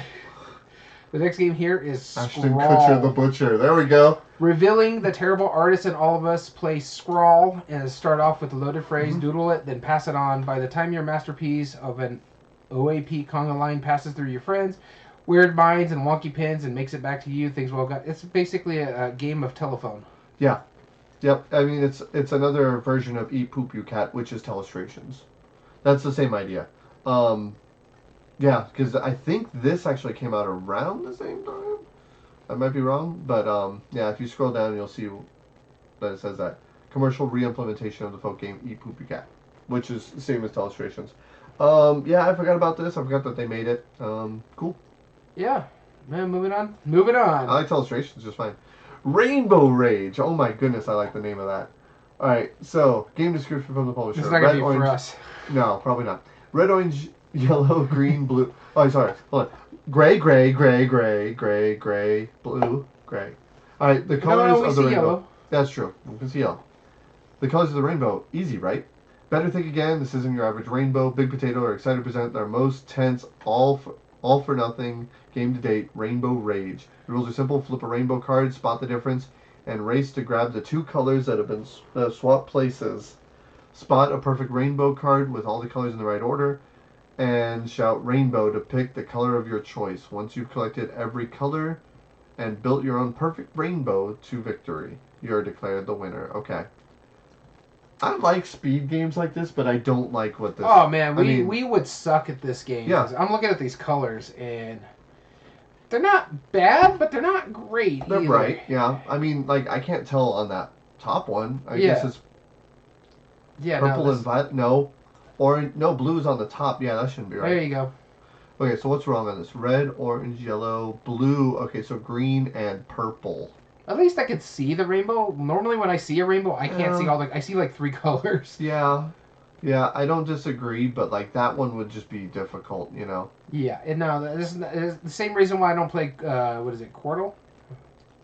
The next game here is Ashton Scrawl. Kutcher the Butcher. There we go. Revealing the terrible artist in all of us, play Scrawl and start off with a loaded phrase, doodle it, then pass it on. By the time your masterpiece of an OAP conga line passes through your friends, weird minds and wonky pins and makes it back to you, things well got. It's basically a game of telephone. Yeah. Yep. I mean, it's another version of Eat Poop You Cat, which is Telestrations. That's the same idea. Yeah, because I think this actually came out around the same time. I might be wrong, but yeah, if you scroll down, you'll see that it says that commercial re-implementation of the folk game Eat Poop You Cat, which is the same as Telestrations. Yeah, I forgot about this. I forgot that they made it. Cool. Yeah. Man, moving on. Moving on. I like Telestrations just fine. Rainbow Rage. Oh my goodness, I like the name of that. All right, so game description from the publisher. It's not gonna be for us. No, probably not. Red, orange, yellow, green, blue. Oh, sorry. Hold on. Gray, gray, gray, gray, gray, gray, blue, gray. All right, the colors of the rainbow. Yellow. That's true. We can see yellow. The colors of the rainbow. Easy, right? Better think again. This isn't your average rainbow. Big Potato are excited to present their most tense, all for nothing game to date, Rainbow Rage. The rules are simple. Flip a rainbow card, spot the difference, and race to grab the two colors that have been swapped places. Spot a perfect rainbow card with all the colors in the right order, and shout rainbow to pick the color of your choice. Once you've collected every color and built your own perfect rainbow to victory, you're declared the winner. Okay. I like speed games like this, but I don't like what this... Oh, man, we would suck at this game. Yeah. I'm looking at these colors, and they're not bad, but they're not great They're either. bright, yeah. I mean, like, I can't tell on that top one. I guess it's purple and violet. No. Orange. No, blue's on the top. Yeah, that shouldn't be right. There you go. Okay, so what's wrong on this? Red, orange, yellow, blue. Okay, so green and purple. At least I could see the rainbow. Normally when I see a rainbow, I can't see all the... I see like 3 colors. Yeah. Yeah, I don't disagree, but like that one would just be difficult, you know. Yeah, and no, this is the same reason why I don't play. What is it, Quirtle?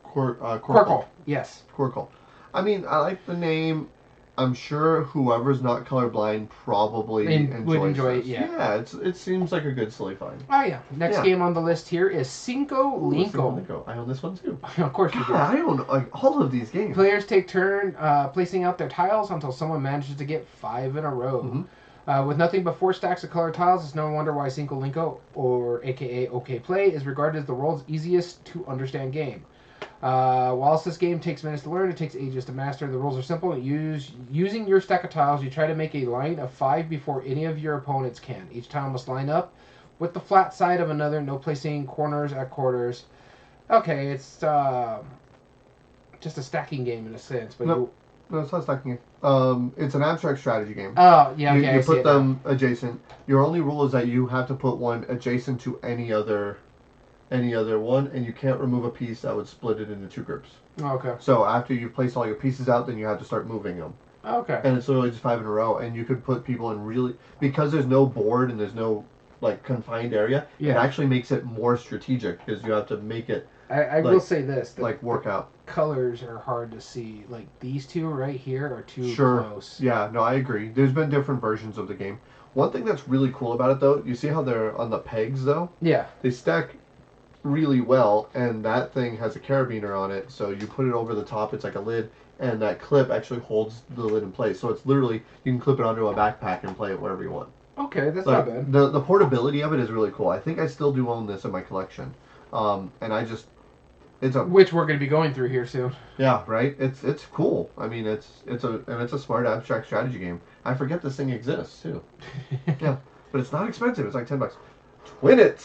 Quirkle. Yes. Quirkle. I mean, I like the name. I'm sure whoever's not colorblind probably Would enjoy this. it. Yeah. Yeah, it seems like a good silly find. Oh yeah. Next game on the list here is Cinco Linko. I own this one too. Of course you do. I own like all of these games. Players take turn placing out their tiles until someone manages to get 5 in a row. Mm-hmm. With nothing but 4 stacks of colored tiles, it's no wonder why Cinco Linko, or aka OK Play, is regarded as the world's easiest to understand game. Whilst this game takes minutes to learn, it takes ages to master. The rules are simple. Using your stack of tiles, you try to make a line of 5 before any of your opponents can. Each tile must line up with the flat side of another. No placing corners at quarters. Okay, it's just a stacking game in a sense. But no, it's not stacking. It's an abstract strategy game. Oh, yeah, okay. You put them adjacent. Your only rule is that you have to put one adjacent to any other one, and you can't remove a piece that would split it into 2 groups. Okay. So after you've placed all your pieces out, then you have to start moving them. Okay. And it's literally just 5 in a row, and you could put people in really, because there's no board and there's no like confined area. Yeah. It actually makes it more strategic because you have to make it. I will say this: like work out. Colors are hard to see. Like these two right here are too close. Yeah. No, I agree. There's been different versions of the game. One thing that's really cool about it, though, you see how they're on the pegs, though. Yeah. They stack really well, and that thing has a carabiner on it, so you put it over the top, it's like a lid, and that clip actually holds the lid in place. So it's literally, you can clip it onto a backpack and play it wherever you want. Okay, that's not bad. The portability of it is really cool. I think I still do own this in my collection. And I just, which we're going to be going through here soon. Yeah, right? It's cool. I mean, it's a smart abstract strategy game. I forget this thing exists, too. Yeah, but it's not expensive. It's like $10. Twin it!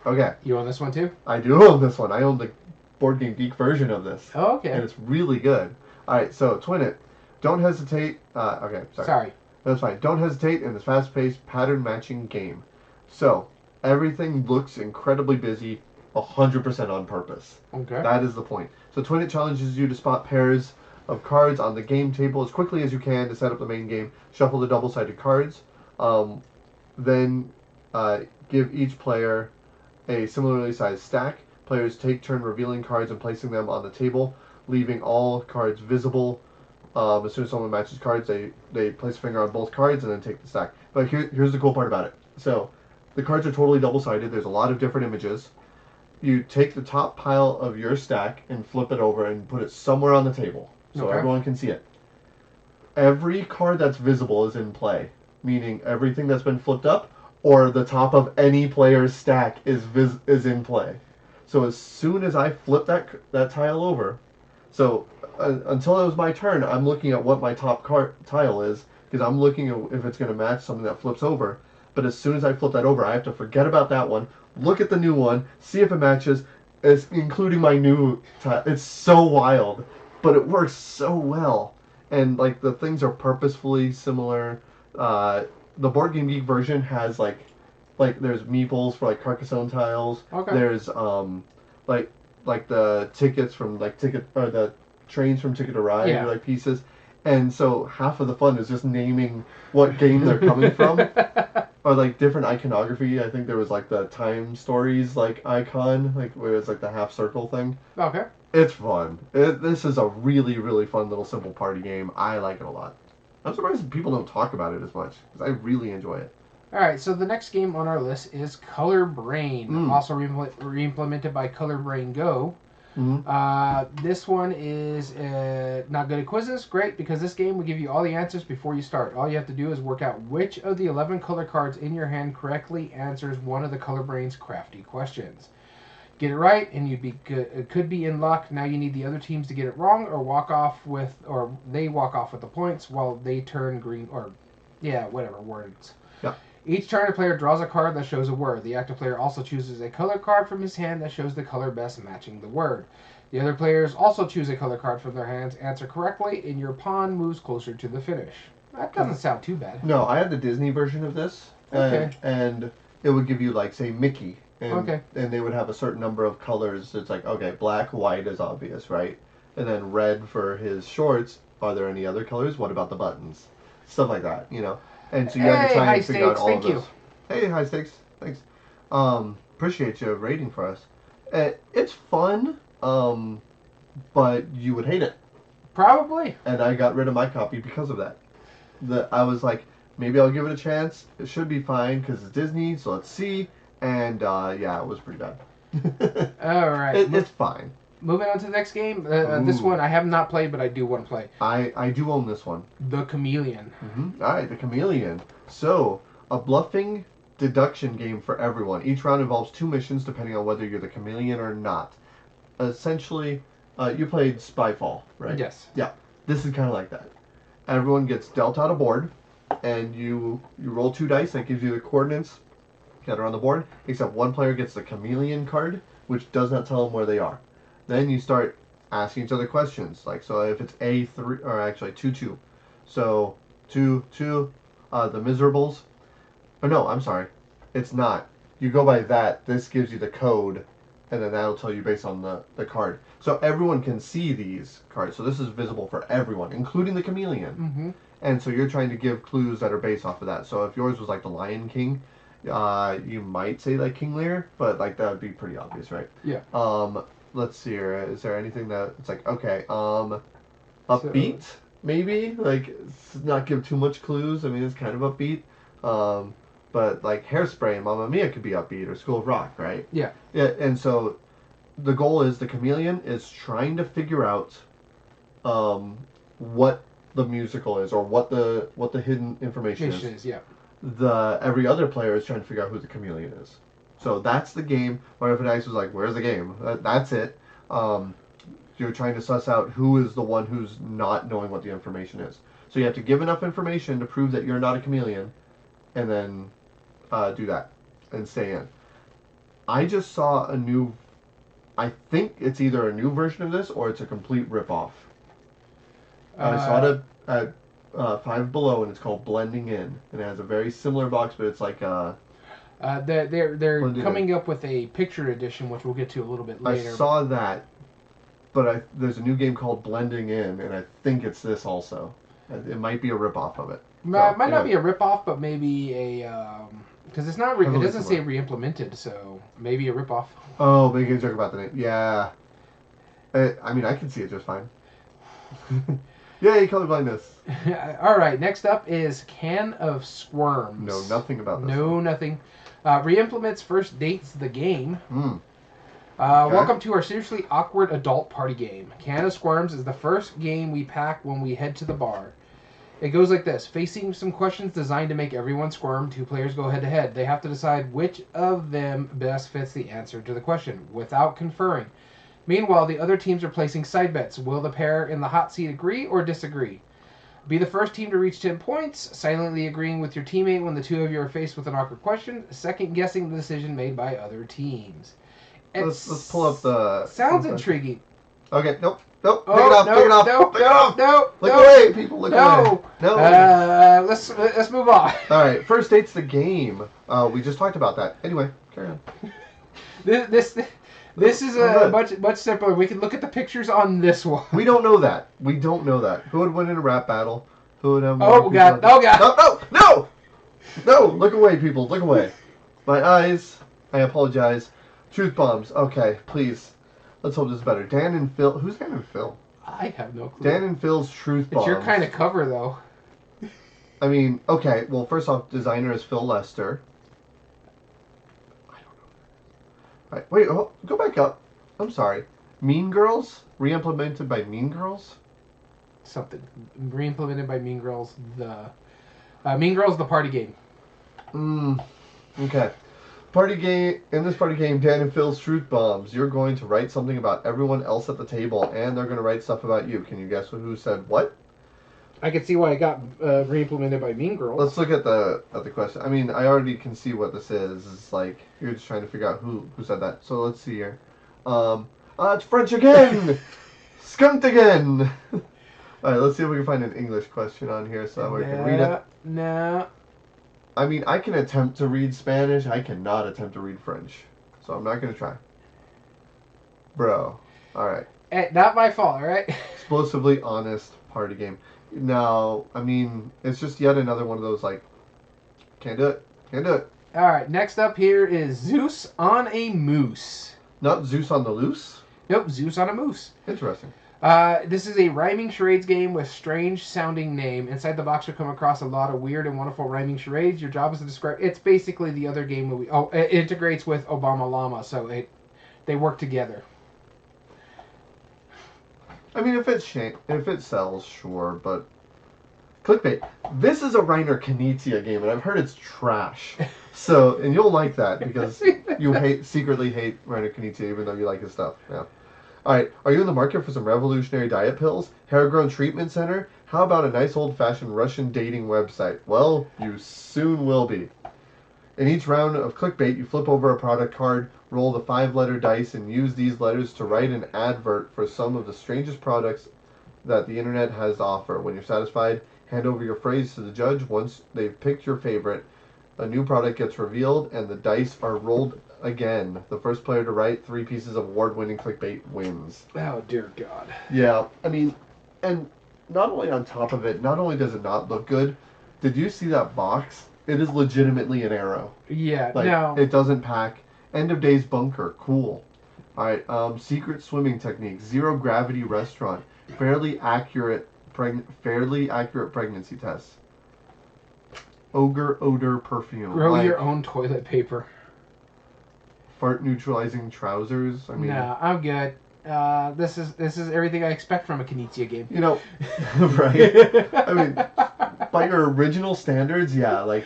Okay. You own this one too? I do own this one. I own the Board Game Geek version of this. Oh, okay. And it's really good. Alright, so Twin It. Don't hesitate. Okay, sorry. That's fine. Don't hesitate in this fast-paced, pattern-matching game. So, everything looks incredibly busy, 100% on purpose. Okay. That is the point. So Twin It challenges you to spot pairs of cards on the game table as quickly as you can to set up the main game. Shuffle the double-sided cards. Then give each player a similarly sized stack. Players take turn revealing cards and placing them on the table, leaving all cards visible. As soon as someone matches cards, they place a finger on both cards and then take the stack. But here's the cool part about it. So the cards are totally double-sided. There's a lot of different images. You take the top pile of your stack and flip it over and put it somewhere on the table so everyone can see it. Every card that's visible is in play, meaning everything that's been flipped up or the top of any player's stack is in play. So as soon as I flip that tile over, so until it was my turn, I'm looking at what my top tile is because I'm looking at if it's going to match something that flips over. But as soon as I flip that over, I have to forget about that one, look at the new one, see if it matches, including my new tile. It's so wild, but it works so well. And like the things are purposefully similar. The Board Game Geek version has like there's meeples for like Carcassonne tiles. Okay. There's like the tickets from like the trains from Ticket to Ride or like pieces. And so half of the fun is just naming what game they're coming from. Or like different iconography. I think there was like the Time Stories like icon, like where it's like the half circle thing. Okay. It's fun. This is a really, really fun little simple party game. I like it a lot. I'm surprised people don't talk about it as much because I really enjoy it. All right, so the next game on our list is Color Brain, also re-implemented by Color Brain Go. This one is not good at quizzes. Great, because this game will give you all the answers before you start. All you have to do is work out which of the 11 color cards in your hand correctly answers one of the Color Brain's crafty questions. Get it right, and you'd be good. Could be in luck. Now you need the other teams to get it wrong, or they walk off with the points while they turn green, or whatever words. Yeah. Each turn, a player draws a card that shows a word. The active player also chooses a color card from his hand that shows the color best matching the word. The other players also choose a color card from their hands, answer correctly, and your pawn moves closer to the finish. That doesn't sound too bad. No, I had the Disney version of this, and it would give you like say Mickey, and they would have a certain number of colors. It's like okay, black, white is obvious, right? And then red for his shorts. Are there any other colors? What about the buttons? Stuff like that, you know. And so you had to try and figure out all thank of this. You. Hey, high stakes. Thanks. Appreciate you rating for us. It's fun, but you would hate it. Probably. And I got rid of my copy because of that. I was like, maybe I'll give it a chance. It should be fine because it's Disney, so let's see. And yeah, it was pretty bad. All right. It's fine. Moving on to the next game. This one I have not played, but I do want to play. I do own this one. The Chameleon. Mm-hmm. All right, The Chameleon. So, a bluffing deduction game for everyone. Each round involves 2 missions depending on whether you're the chameleon or not. Essentially, you played Spyfall, right? Yes. Yeah. This is kind of like that. Everyone gets dealt out a board, and you roll 2 dice. That gives you the coordinates that are on the board, except one player gets the chameleon card, which does not tell them where they are. Then you start asking each other questions. Like, so if it's A3, or actually 2-2. So, 2-2, the miserables. Oh, no, I'm sorry. It's not. You go by that. This gives you the code, and then that'll tell you based on the card. So everyone can see these cards. So this is visible for everyone, including the chameleon. Mm-hmm. And so you're trying to give clues that are based off of that. So if yours was like the Lion King, you might say like King Lear, but like that would be pretty obvious, right? Yeah. Let's see here. Is there anything that it's like upbeat? So, maybe like not give too much clues. I mean, it's kind of upbeat. But like Hairspray and Mamma Mia could be upbeat, or School of Rock, right? Yeah. Yeah. And so the goal is the chameleon is trying to figure out what the musical is, or what the hidden information is. Yeah. Every other player is trying to figure out who the chameleon is. So that's the game. Whenever Dice was like, "Where's the game?" That's it. You're trying to suss out who is the one who's not knowing what the information is. So you have to give enough information to prove that you're not a chameleon, and then do that and stay in. I just saw a new. I think it's either a new version of this or it's a complete rip-off. I saw it at Five Below, and it's called Blending In, and it has a very similar box, but it's like they're coming up with a picture edition, which we'll get to a little bit later. I saw that, but there's a new game called Blending In, and I think it's this also. It might be a rip-off of it. Might not be a rip-off, but maybe a because it's not. It doesn't say re-implemented, so maybe a rip-off. Oh, making a joke about the name. Yeah. I mean, I can see it just fine. Yay, colorblindness. All right, next up is Can of Squirms. No, nothing about this. No, nothing. Re-implements First Dates the game. Okay. Welcome to our seriously awkward adult party game. Can of Squirms is the first game we pack when we head to the bar. It goes like this. Facing some questions designed to make everyone squirm, 2 players go head-to-head. They have to decide which of them best fits the answer to the question, without conferring. Meanwhile, the other teams are placing side bets. Will the pair in the hot seat agree or disagree? Be the first team to reach 10 points, silently agreeing with your teammate when the 2 of you are faced with an awkward question, second-guessing the decision made by other teams. Let's pull up the... Sounds intriguing. Okay, nope. Pick it up. No. Look away, people. Look away. No. Let's move on. All right. First Date's the game. We just talked about that. Anyway, carry on. This is much simpler. We can look at the pictures on this one. We don't know that. Who would win in a rap battle? Who would have more Oh God! Oh God! No! Look away, people. Look away. My eyes. I apologize. Truth bombs. Okay, please. Let's hope this is better. Dan and Phil. Who's Dan and Phil? I have no clue. Dan and Phil's Truth Bombs. It's your kind of cover, though. I mean, okay. Well, first off, designer is Phil Lester. I don't know. All right, wait. Go back up. I'm sorry. Mean Girls? Re-implemented by Mean Girls? Something. Re-implemented by Mean Girls. Mean Girls, the party game. Okay. Party game. In this party game, Dan and Phil's Truth Bombs, you're going to write something about everyone else at the table, and they're going to write stuff about you. Can you guess who said what? I can see why it got re-implemented by Mean Girls. Let's look at the question. I mean, I already can see what this is. It's like you're just trying to figure out who said that. So let's see here. It's French again. Skunked again. All right, let's see if we can find an English question on here so that we can read it. No. I mean, I can attempt to read Spanish. I cannot attempt to read French. So I'm not going to try. Bro. All right. Hey, not my fault, all right? Explosively honest party game. No, I mean, it's just yet another one of those, like, Can't do it. Can't do it. All right, next up here is Zeus on a Moose. Not Zeus on the Loose? Nope, Zeus on a Moose. Interesting. This is a rhyming charades game with strange-sounding name. Inside the box, you'll come across a lot of weird and wonderful rhyming charades. Your job is to describe... It's basically the other game movie. Oh, it integrates with Obama Llama, so they work together. I mean, if it sells, sure, but... Clickbait. This is a Reiner Knizia game, and I've heard it's trash. So, and you'll like that, because you secretly hate Reiner Knizia, even though you like his stuff. Yeah. Alright, are you in the market for some revolutionary diet pills? Hair Grown Treatment Center? How about a nice old-fashioned Russian dating website? Well, you soon will be. In each round of Clickbait, you flip over a product card, roll the 5-letter dice, and use these letters to write an advert for some of the strangest products that the internet has to offer. When you're satisfied, hand over your phrase to the judge. Once they've picked your favorite, a new product gets revealed, and the dice are rolled again. The first player to write 3 pieces of award-winning clickbait wins. Oh, dear God. Yeah, I mean, and not only on top of it, not only does it not look good, did you see that box? It is legitimately an arrow. Yeah, like, no. It doesn't pack. End of days bunker. Cool. Alright, secret swimming technique. Zero gravity restaurant. Fairly accurate pregnancy test. Ogre odor perfume. Grow your own toilet paper. Fart neutralizing trousers. I mean, no, I'm good. This is everything I expect from a Knizia game. You know, right? I mean, by your original standards, yeah, like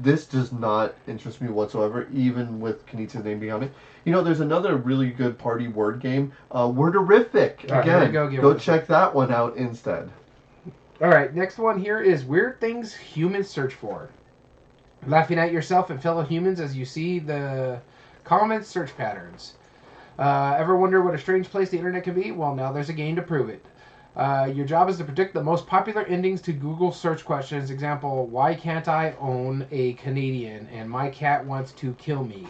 this does not interest me whatsoever, even with Knizia's name being on it. You know, there's another really good party word game, Worderific. Again, go check that one out instead. All right, next one here is Weird Things Humans Search For. Laughing at yourself and fellow humans as you see the common search patterns. Ever wonder what a strange place the internet can be? Well, now there's a game to prove it. Your job is to predict the most popular endings to Google search questions. Example, why can't I own a Canadian? And my cat wants to kill me.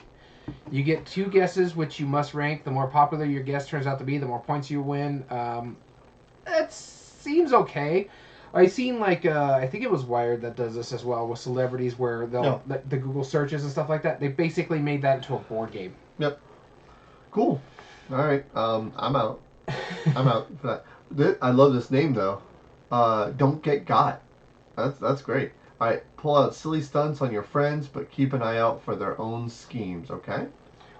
You get 2 guesses, which you must rank. The more popular your guess turns out to be, the more points you win. That seems okay. I've seen, I think it was Wired that does this as well with celebrities where they'll the Google searches and stuff like that. They basically made that into a board game. Yep. Cool. All right. I'm out. I'm out for that. I love this name though. Don't Get Got. That's great. All right. Pull out silly stunts on your friends, but keep an eye out for their own schemes. Okay.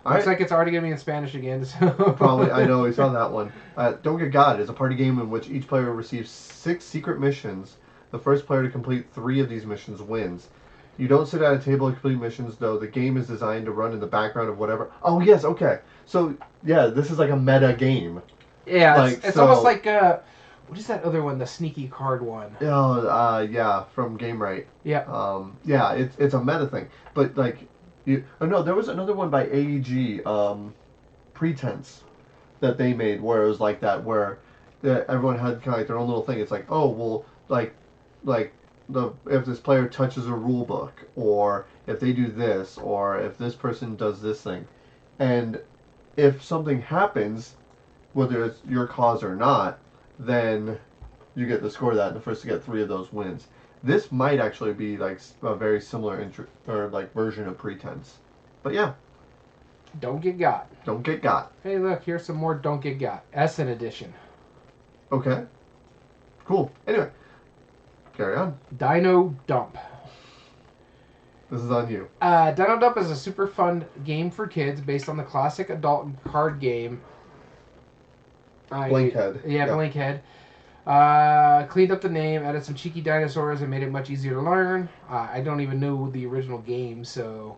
Looks like it's already going to be in Spanish again. So. Probably. I know. We saw that one. Don't Get Got is a party game in which each player receives 6 secret missions. The first player to complete 3 of these missions wins. You don't sit at a table and complete missions, though. The game is designed to run in the background of whatever. Oh, yes. Okay. So, yeah, this is like a meta game. Yeah. It's almost like... what is that other one? The sneaky card one. Oh, yeah. From Game Right. Yeah. Yeah, it's a meta thing. But, no, there was another one by AEG, Pretense, that they made where it was like that, where everyone had kind of like their own little thing. It's like, oh, well, if this player touches a rule book, or if they do this, or if this person does this thing, and if something happens, whether it's your cause or not, then you get the score of that, and the first to get 3 of those wins. This might actually be like a very similar version of Pretense, but yeah. Don't Get Got. Don't Get Got. Hey, look, here's some more Don't Get Got. Essen edition. Okay. Cool. Anyway, carry on. Dino Dump. This is on you. Dino Dump is a super fun game for kids based on the classic adult card game. Blinkhead. Yeah, Blinkhead. Cleaned up the name, added some cheeky dinosaurs, and made it much easier to learn. I don't even know the original game, so...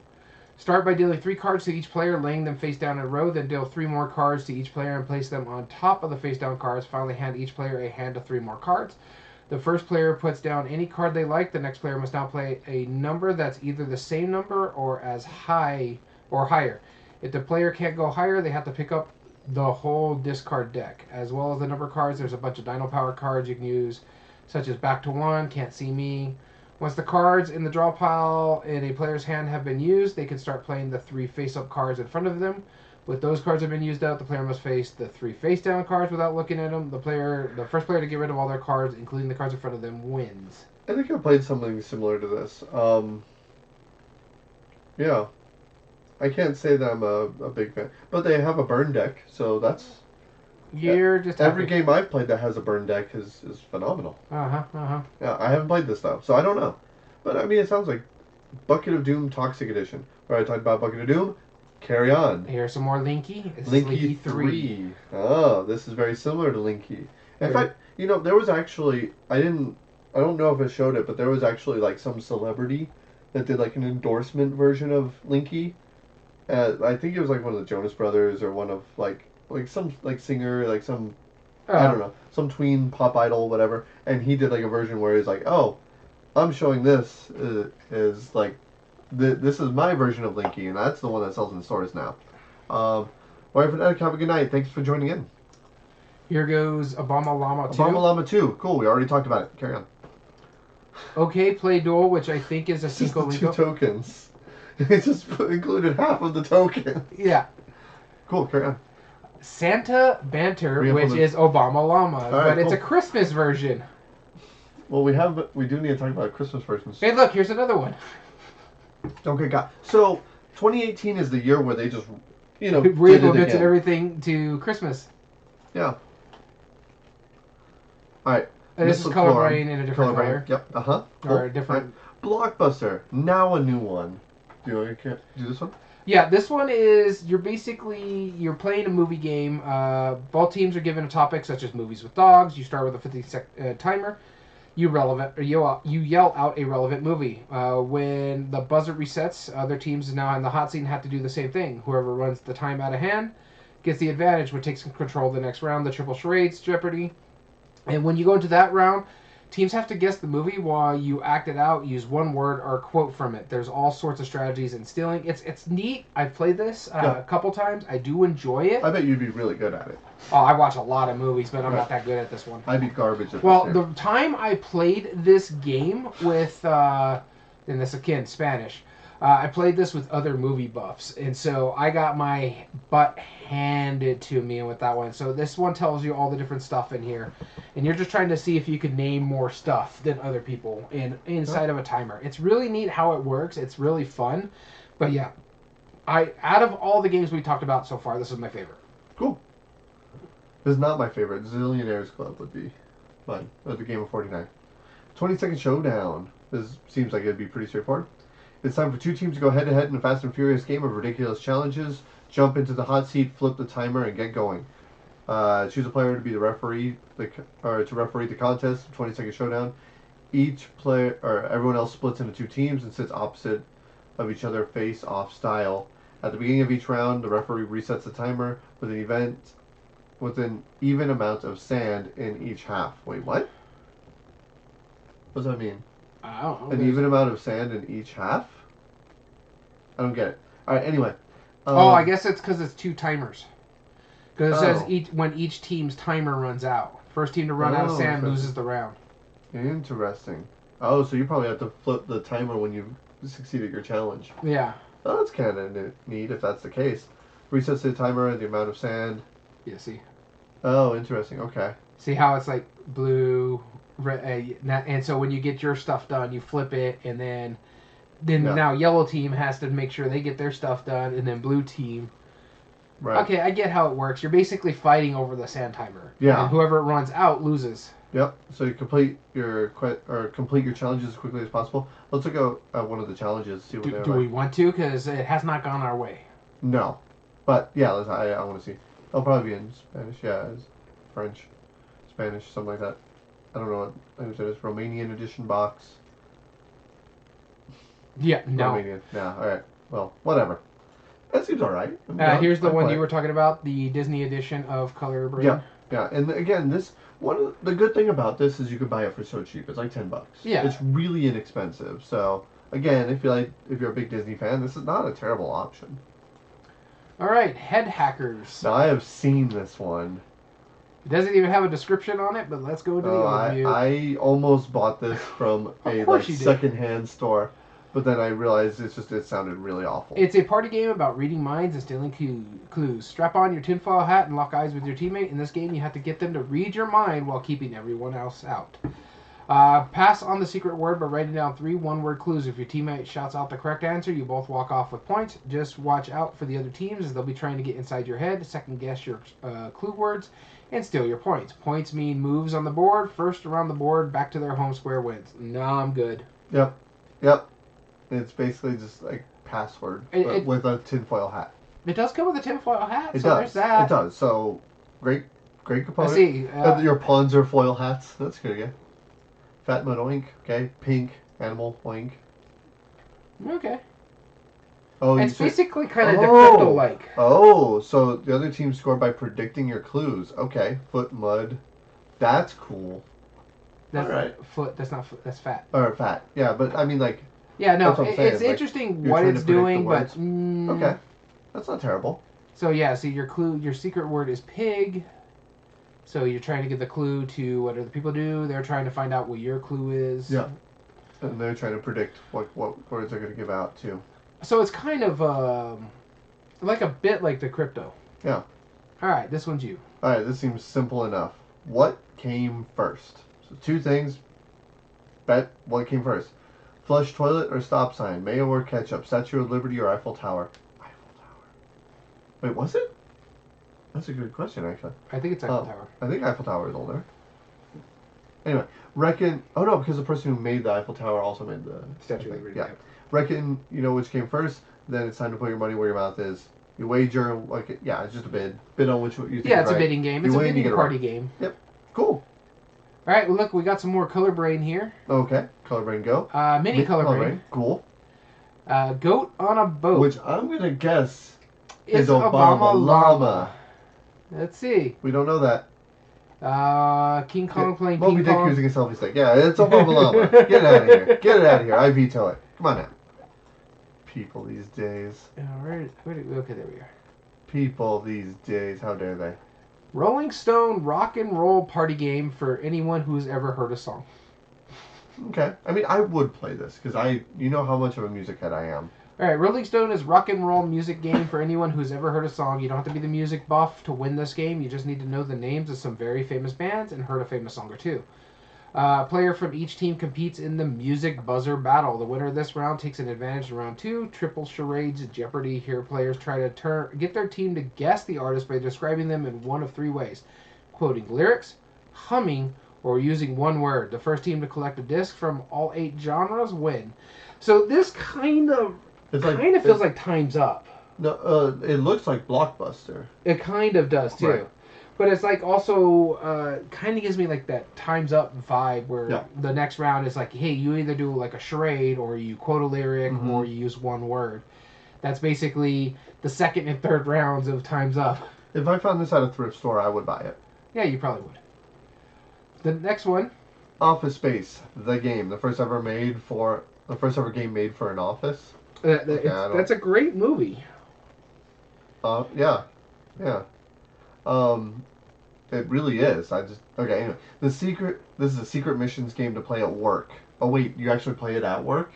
Start by dealing 3 cards to each player, laying them face down in a row, then deal 3 more cards to each player and place them on top of the face down cards. Finally, hand each player a hand of 3 more cards. The first player puts down any card they like. The next player must now play a number that's either the same number or as high or higher. If the player can't go higher, they have to pick up the whole discard deck. As well as the number cards, there's a bunch of Dino Power cards you can use, such as Back to One, Can't See Me. Once the cards in the draw pile in a player's hand have been used, they can start playing the 3 face-up cards in front of them. With those cards have been used out, the player must face the 3 face-down cards without looking at them. The first player to get rid of all their cards, including the cards in front of them, wins. I think I played something similar to this. Yeah. I can't say that I'm a big fan. But they have a burn deck, so that's... You're just every game I've played that has a burn deck is phenomenal. Yeah, I haven't played this though, so I don't know. But I mean, it sounds like Bucket of Doom Toxic Edition. Where I talked about Bucket of Doom, carry on. Here's some more Linky. It's Linky 3. Oh, this is very similar to Linky. In fact, you know, there was actually, I don't know if it showed it, but there was actually like some celebrity that did like an endorsement version of Linky. I think it was like one of the Jonas Brothers or one of like some like singer, like some I don't know, some tween pop idol, whatever. And he did like a version where he's like, "Oh, I'm showing this is like this is my version of Linky, and that's the one that sells in stores now." Wife and Ed, have a good night. Thanks for joining in. Here goes Obama Llama 2. Obama Llama 2. Cool. We already talked about it. Carry on. Okay, Play Duel, which I think is a Cinco Linko. 2 tokens. It just included half of the token. Yeah. Cool. Carry on. Santa Banter, which is Obama Llama, but it's a Christmas version. Well, we do need to talk about Christmas versions. Hey, look, here's another one. Okay, got. So 2018 is the year where they just, reimplemented everything to Christmas. Yeah. All right. And this is colorblind in a different color. Yep. Cool. Or a different. Blockbuster. Now a new one. Do you do this one? Yeah, this one is you're playing a movie game. Both teams are given a topic such as movies with dogs. You start with a 50-second timer. You yell out a relevant movie. When the buzzer resets, other teams now in the hot seat and have to do the same thing. Whoever runs the time out of hand gets the advantage, which takes control of the next round, the triple charades, Jeopardy. And when you go into that round, teams have to guess the movie while you act it out, use one word or a quote from it. There's all sorts of strategies in stealing. It's neat. I've played this a couple times. I do enjoy it. I bet you'd be really good at it. Oh, I watch a lot of movies, but I'm not that good at this one. I'd be garbage at this. Well, the time I played this game with, and this again, Spanish, I played this with other movie buffs, and so I got my butt handed to me with that one. So this one tells you all the different stuff in here, and you're just trying to see if you can name more stuff than other people inside of a timer. It's really neat how it works. It's really fun, but yeah, out of all the games we talked about so far, this is my favorite. Cool. This is not my favorite. Zillionaires Club would be mine. Or the Game of 49. 20-second showdown. This seems like it'd be pretty straightforward. It's time for two teams to go head-to-head in a fast and furious game of ridiculous challenges. Jump into the hot seat, flip the timer, and get going. Choose a player to be the referee, to referee the contest. 20-second showdown. Everyone else splits into two teams and sits opposite of each other, face-off style. At the beginning of each round, the referee resets the timer with an even amount of sand in each half. Wait, what? What does that mean? I don't know. An even amount of sand in each half? I don't get it. Alright, anyway. I guess it's because it's two timers. Because it says when each team's timer runs out. First team to run out of sand loses the round. Interesting. Oh, so you probably have to flip the timer when you succeed at your challenge. Yeah. Oh, that's kind of neat if that's the case. Resets the timer and the amount of sand. Yeah, see. Oh, interesting. Okay. See how it's like blue, red, and so when you get your stuff done, you flip it, and then now yellow team has to make sure they get their stuff done, and then blue team. Right. Okay, I get how it works. You're basically fighting over the sand timer. Yeah. And whoever runs out loses. Yep. So you complete your challenges as quickly as possible. Let's look at one of the challenges. See what do we want to? Because it has not gone our way. No, but yeah, I want to see. It'll probably be in Spanish. Yeah, it's French, Spanish, something like that. I don't know what language that is. Romanian edition box. Yeah. No. Romanian. Yeah. All right. Well, whatever. That seems all right. Here's the one you were talking about, the Disney edition of Color Brain. Yeah. Yeah. And again, the good thing about this is you can buy it for so cheap. It's like $10. Yeah. It's really inexpensive. So again, if you're a big Disney fan, this is not a terrible option. All right, Head Hackers. Now I have seen this one. It doesn't even have a description on it, but let's go to the overview. I almost bought this from a secondhand store, but then I realized it sounded really awful. It's a party game about reading minds and stealing clues. Strap on your tinfoil hat and lock eyes with your teammate. In this game, you have to get them to read your mind while keeping everyone else out. Pass on the secret word by writing down 3 one-word clues. If your teammate shouts out the correct answer, you both walk off with points. Just watch out for the other teams as they'll be trying to get inside your head, second guess your clue words, and steal your points. Points mean moves on the board. First around the board, back to their home square wins. No, I'm good. Yep. It's basically just like password, but with a tinfoil hat. It does come with a tinfoil hat, it so does. There's that. It does. So, great component. I see. Your pawns are foil hats. That's good again. Fat mud oink. Okay. Pink animal oink. Okay. Oh, it's basically kind of crypto-like. Oh, so the other team scored by predicting your clues. Okay. Foot mud. That's cool. That's all right. Foot. That's not foot. That's fat. Or fat. Yeah, but I mean like. Yeah, no. like, It's interesting what it's doing, but okay, that's not terrible. So yeah, see your secret word is pig. So you're trying to give the clue to what other people do. They're trying to find out what your clue is. Yeah. And they're trying to predict what words they're going to give out too. So it's kind of like a bit like the crypto. Yeah. All right, this one's you. All right, this seems simple enough. What came first? So 2 things. Bet what came first. Flush toilet or stop sign? Mayo or ketchup? Statue of Liberty or Eiffel Tower? Eiffel Tower. Wait, was it? That's a good question, actually. I think it's Eiffel Tower. I think Eiffel Tower is older. Anyway, reckon... Oh, no, because the person who made the Eiffel Tower also made the... Statue of Liberty. Yeah. Reckon you know which came first, then it's time to put your money where your mouth is. You wager, like, it's just a bid. Bid on which you think Yeah, it's right. a bidding game. It's a bidding party game. Yep. Cool. All right, well, look, we got some more color brain here. Okay, color brain go. Mini color brain. Cool. Goat on a boat. Which I'm going to guess is Obama Llama. Let's see. We don't know that. King Kong playing Moby ping Dick pong. using a selfie stick. Yeah, it's Obama Llama. Get it out of here. Get it out of here. I veto it. Come on now. People these days. Okay, there we are. People these days. How dare they? Rolling Stone rock and roll party game for anyone who's ever heard a song. Okay. I mean, I would play this because you know how much of a music head I am. All right, Rolling Stone is rock and roll music game for anyone who's ever heard a song. You don't have to be the music buff to win this game. You just need to know the names of some very famous bands and heard a famous song or two. A player from each team competes in the music buzzer battle. The winner of this round takes an advantage in round 2. Triple charades, Jeopardy. Here, players try to get their team to guess the artist by describing them in one of 3 ways: quoting lyrics, humming, or using one word. The first team to collect a disc from all 8 genres win. So this kind of feels like Time's Up. No, it looks like Blockbuster. It kind of does too. Right. But it's like also kind of gives me like that Time's Up vibe where the next round is like, hey, you either do like a charade or you quote a lyric or you use one word. That's basically the second and third rounds of Time's Up. If I found this at a thrift store, I would buy it. Yeah, you probably would. The next one. Office Space, the game, the first ever game made for an office. That's a great movie. Yeah. It really is. Anyway, this is a secret missions game to play at work. Oh wait, you actually play it at work?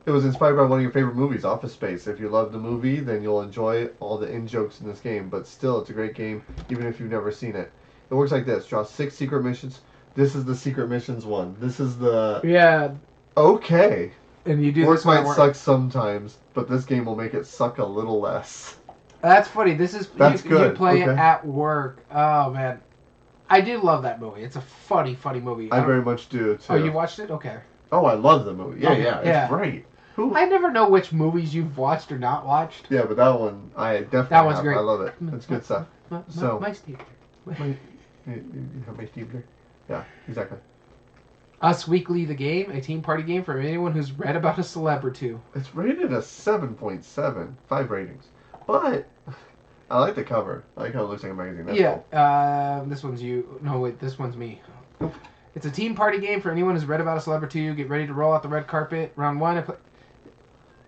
It was inspired by one of your favorite movies, Office Space. If you love the movie, then you'll enjoy all the in-jokes in this game, but still, it's a great game, even if you've never seen it. It works like this. Draw 6 secret missions. This is the secret missions one. This is the... Yeah. Okay. And you do work this one might suck sometimes, but this game will make it suck a little less. That's funny. That's good. You play it at work. Oh, man. I do love that movie. It's a funny movie. I very much do, too. Oh, you watched it? Okay. Oh, I love the movie. Yeah. It's great. I never know which movies you've watched or not watched. Yeah, but that one, I definitely That one's great. I love it. It's good stuff. My Steve. You have my Steve there? Yeah, exactly. Us Weekly, the game, a team party game for anyone who's read about a celeb or two. It's rated a 7.7, 5 ratings. But I like the cover. I like how it looks like a magazine. That's cool. This one's you. No, wait, this one's me. It's a team party game for anyone who's read about a celeb or two. Get ready to roll out the red carpet. Round 1.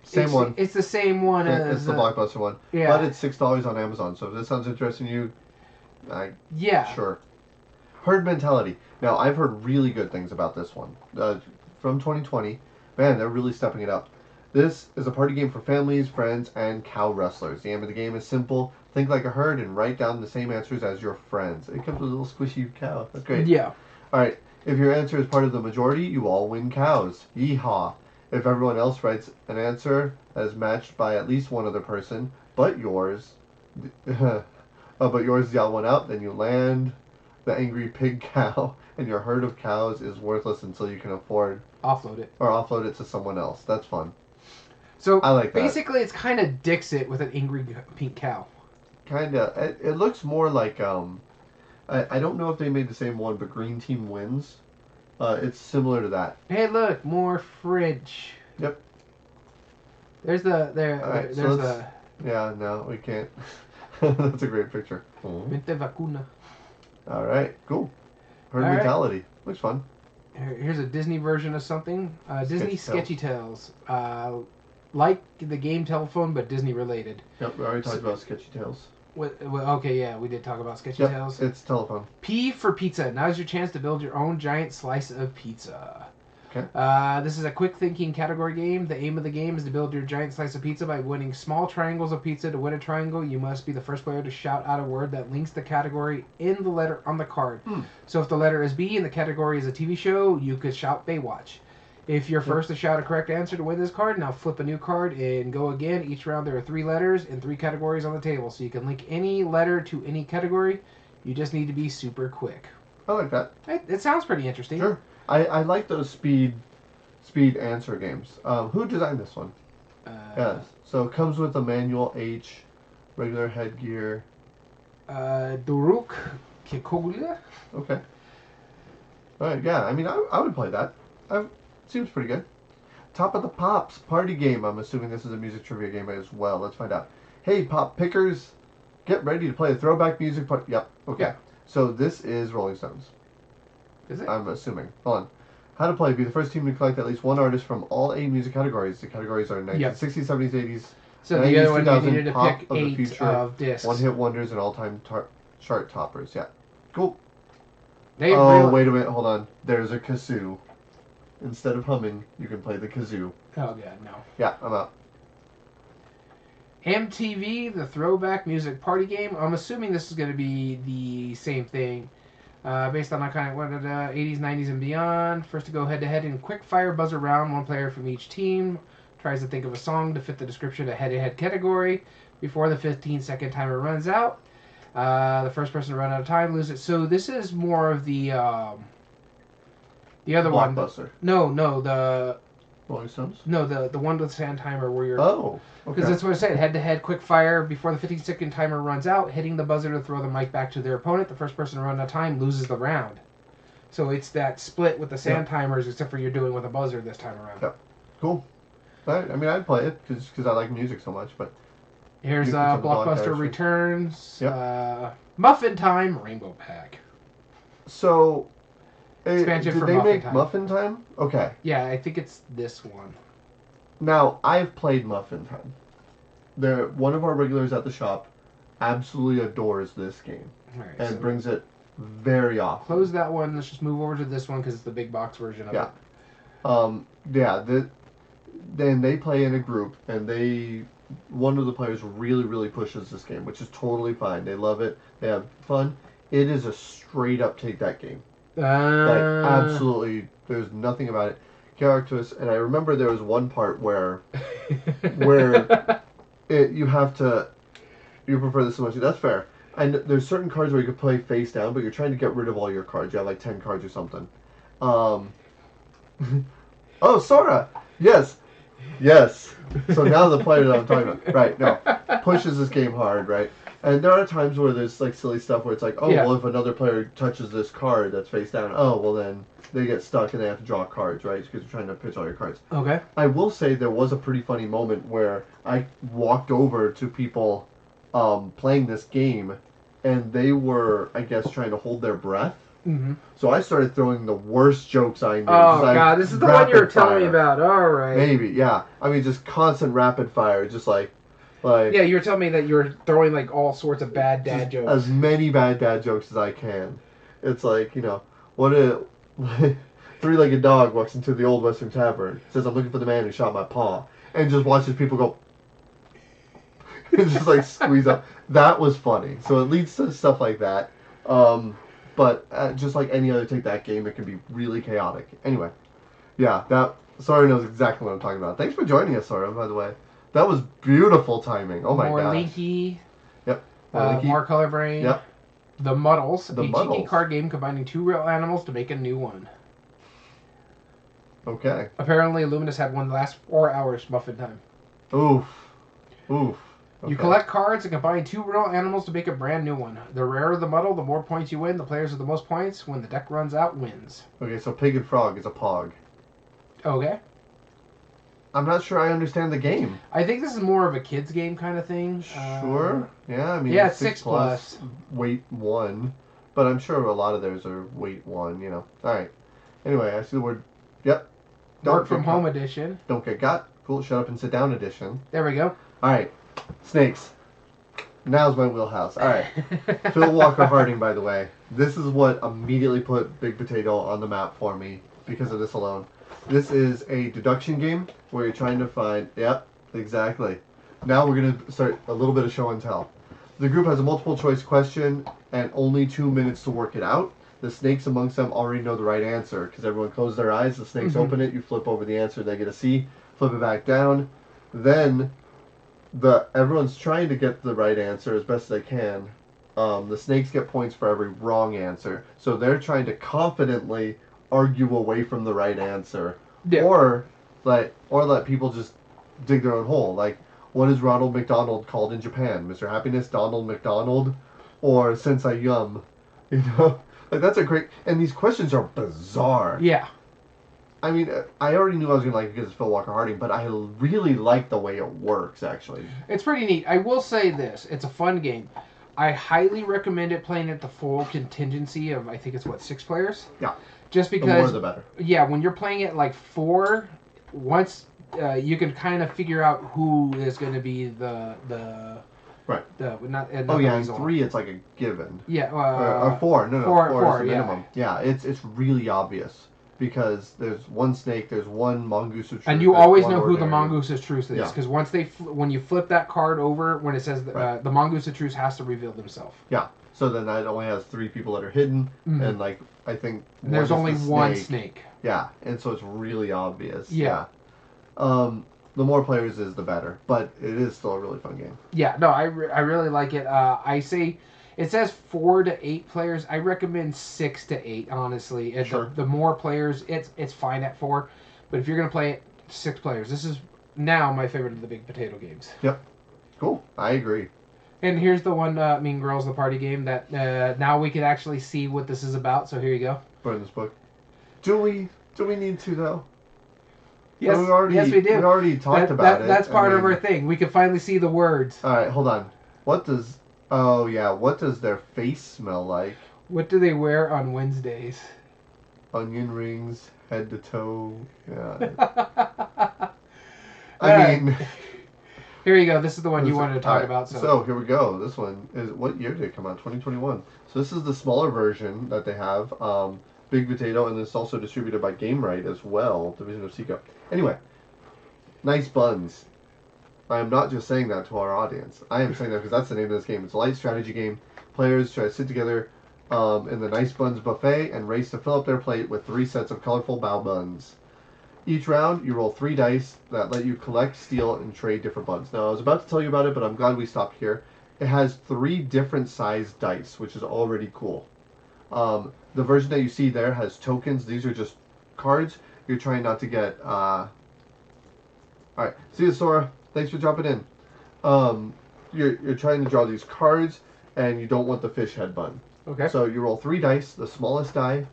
Same one. It's the same one as... It's the Blockbuster one. Yeah. But it's $6 on Amazon. So if this sounds interesting to you, sure. Herd Mentality. Now, I've heard really good things about this one. From 2020. Man, they're really stepping it up. This is a party game for families, friends, and cow wrestlers. The aim of the game is simple. Think like a herd and write down the same answers as your friends. It comes with a little squishy cow. That's great. Yeah. All right. If your answer is part of the majority, you all win cows. Yeehaw. If everyone else writes an answer that is matched by at least one other person, but yours, but yours is the odd one out, then you land the angry pig cow, and your herd of cows is worthless until you can afford offload it to someone else. That's fun. So I like that. Basically, it's kind of Dixit with an angry pink cow. Kinda. It looks more like I don't know if they made the same one, but Green Team Wins. It's similar to that. Hey, look, more fridge. Yep. There's the. Yeah, no, we can't. That's a great picture. Mente vacuna. All right, cool. Herd mentality. Right. Looks fun. Here's a Disney version of something. Disney Sketchy Tales. Like the game Telephone, but Disney related. Yep, we already talked about Sketchy Tales. Okay, yeah, we did talk about Sketchy Tales. It's Telephone. P for pizza. Now's your chance to build your own giant slice of pizza. Okay. This is a quick thinking category game. The aim of the game is to build your giant slice of pizza by winning small triangles of pizza. To win a triangle, you must be the first player to shout out a word that links the category in the letter on the card. So if the letter is B and the category is a TV show, you could shout Baywatch. If you're first to shout a correct answer to win this card, now flip a new card and go again. Each round there are 3 letters and 3 categories on the table, so you can link any letter to any category. You just need to be super quick. I like that. It sounds pretty interesting. Sure. I like those speed answer games. Who designed this one? Yes. So it comes with a manual H, regular headgear. Duruk Kikogulia. Okay. All right. Yeah. I mean, I would play that. Seems pretty good. Top of the Pops party game. I'm assuming this is a music trivia game as well. Let's find out. Hey, pop pickers, get ready to play a throwback music part. Yep. Okay. Yeah. So this is Rolling Stones. Is it? I'm assuming. Hold on. How to play. Be the first team to collect at least one artist from all 8 music categories. The categories are 1960s, 70s, 80s. So 90s, the other one you needed to pick 8 of discs. One-hit wonders and all-time chart toppers. Yeah. Cool. Wait a minute. Hold on. There's a kazoo. Instead of humming, you can play the kazoo. Oh, God, no. Yeah, I'm out. MTV, the throwback music party game. I'm assuming this is going to be the same thing. Based on iconic 80s, 90s, and beyond. First to go head-to-head in quick fire buzzer round. 1 player from each team tries to think of a song to fit the description of head-to-head category. Before the 15-second timer runs out, the first person to run out of time loses. So this is more of the other one. Blockbuster. No, the Rolling Stones? No, the one with the sand timer where you're... Oh, okay. Because that's what I said. Head-to-head, quick fire. Before the 15-second timer runs out, hitting the buzzer to throw the mic back to their opponent. The first person to run out of time loses the round. So it's that split with the sand timers, except for you're doing with a buzzer this time around. Yep. Cool. I mean, I'd play it because I like music so much, but... Here's Blockbuster Returns. Yep. Muffin Time, Rainbow Pack. So... Expansion did for they make Time. Muffin Time? Okay. Yeah, I think it's this one. Now, I've played Muffin Time. One of our regulars at the shop absolutely adores this game. Right, and brings it very often. Close that one. Let's just move over to this one because it's the big box version of it. Then they play in a group, and one of the players really, really pushes this game, which is totally fine. They love it. They have fun. It is a straight up take that game. Absolutely, there's nothing about it. Characters, and I remember there was one part where you prefer this so much. That's fair. And there's certain cards where you could play face down, but you're trying to get rid of all your cards. You have like 10 cards or something. Oh, Sora! Yes. So now the player that I'm talking about, right? No, pushes this game hard, right? And there are times where there's like silly stuff where it's like, well, if another player touches this card that's face down, well then they get stuck and they have to draw cards, right? Because you're trying to pitch all your cards. Okay. I will say there was a pretty funny moment where I walked over to people playing this game, and they were, I guess, trying to hold their breath. Mm-hmm. So I started throwing the worst jokes I knew. Oh, God, this is the one you were telling me about. All right. Maybe, yeah. I mean, just constant rapid fire, just like... Yeah, you were telling me that you were throwing like all sorts of bad dad jokes. As many bad dad jokes as I can. It's like, what a three-legged dog walks into the old Western Tavern, says, I'm looking for the man who shot my paw, and just watches people go... and just like squeeze up. That was funny. So it leads to stuff like that. But But just like any other take-that game, it can be really chaotic. Anyway, yeah, that Sora knows exactly what I'm talking about. Thanks for joining us, Sora, by the way. That was beautiful timing. Oh my gosh. More Linky. Yep. More Color Brain. Yep. The Muddles. The a Muddles. cheeky card game combining 2 real animals to make a new one. Okay. Apparently, Luminous had one last 4 hours muffin time. Oof. Okay. You collect cards and combine 2 real animals to make a brand new one. The rarer the muddle, the more points you win. The players with the most points, when the deck runs out, wins. Okay, so Pig and Frog is a Pog. Okay. I'm not sure I understand the game. I think this is more of a kids game kind of thing. Sure. Yeah, I mean, yeah, it's 6 plus, weight 1. But I'm sure a lot of theirs are weight 1, you know. Alright. Anyway, I see the word. Yep. Work from home edition. Don't get got. Cool, shut up and sit down edition. There we go. Alright. Snakes. Now's my wheelhouse. Alright. Phil Walker Harding, by the way. This is what immediately put Big Potato on the map for me because of this alone. This is a deduction game where you're trying to find... Yep, exactly. Now we're going to start a little bit of show and tell. The group has a multiple choice question and only 2 minutes to work it out. The snakes amongst them already know the right answer because everyone closed their eyes. The snakes open it. You flip over the answer. They get a C. Flip it back down. Then everyone's trying to get the right answer as best they can. The snakes get points for every wrong answer. So they're trying to confidently argue away from the right answer. Yeah. Or let people just dig their own hole. Like, what is Ronald McDonald called in Japan? Mr. Happiness, Donald McDonald, or Sensei Yum? You know? Like, that's a great... And these questions are bizarre. Yeah. I mean, I already knew I was going to like it because it's Phil Walker Harding, but I really like the way it works, actually. It's pretty neat. I will say this. It's a fun game. I highly recommend it playing at the full contingency of, I think it's, 6 players? Yeah. Just because... The more the better. Yeah, when you're playing it like 4, once you can kind of figure out who is going to be the right. Not in 3 it's like a given. Yeah. Or 4. No, 4 is the minimum. Yeah, it's really obvious. Because there's one snake, there's one mongoose of truth. And you always know who the mongoose of truth is. Yeah. Because once when you flip that card over, when it says the mongoose of truth has to reveal themselves. Yeah. So then that only has 3 people that are hidden. And like, I think... There's only one snake. Yeah. And so it's really obvious. Yeah. The more players is, the better. But it is still a really fun game. Yeah. No, I really like it. I say... It says 4 to 8 players. I recommend 6 to 8, honestly. Sure. The more players, it's fine at 4. But if you're going to play it, 6 players. This is now my favorite of the Big Potato games. Yep. Cool. I agree. And here's the one, Mean Girls, the party game, that now we can actually see what this is about. So here you go. Put in this book. Do we need to, though? Yes, yes, we do. We already talked about it. That's part of our thing. We can finally see the words. All right, hold on. What does... Oh, yeah. What does their face smell like? What do they wear on Wednesdays? Onion rings, head to toe. Yeah. I mean... Here you go. This is the one you wanted to talk about. So here we go. This one is... What year did it come out? 2021. So this is the smaller version that they have. Big Potato, and it's also distributed by GameRight as well. Division of Seiko. Anyway. Nice buns. I am not just saying that to our audience. I am saying that because that's the name of this game. It's a light strategy game. Players try to sit together in the Nice Buns buffet and race to fill up their plate with 3 sets of colorful bao buns. Each round, you roll 3 dice that let you collect, steal, and trade different buns. Now, I was about to tell you about it, but I'm glad we stopped here. It has 3 different sized dice, which is already cool. The version that you see there has tokens. These are just cards. You're trying not to get... Alright, see you, Sora. Thanks for dropping in. You're trying to draw these cards, and you don't want the fish head bun. Okay. So you roll 3 dice. The smallest die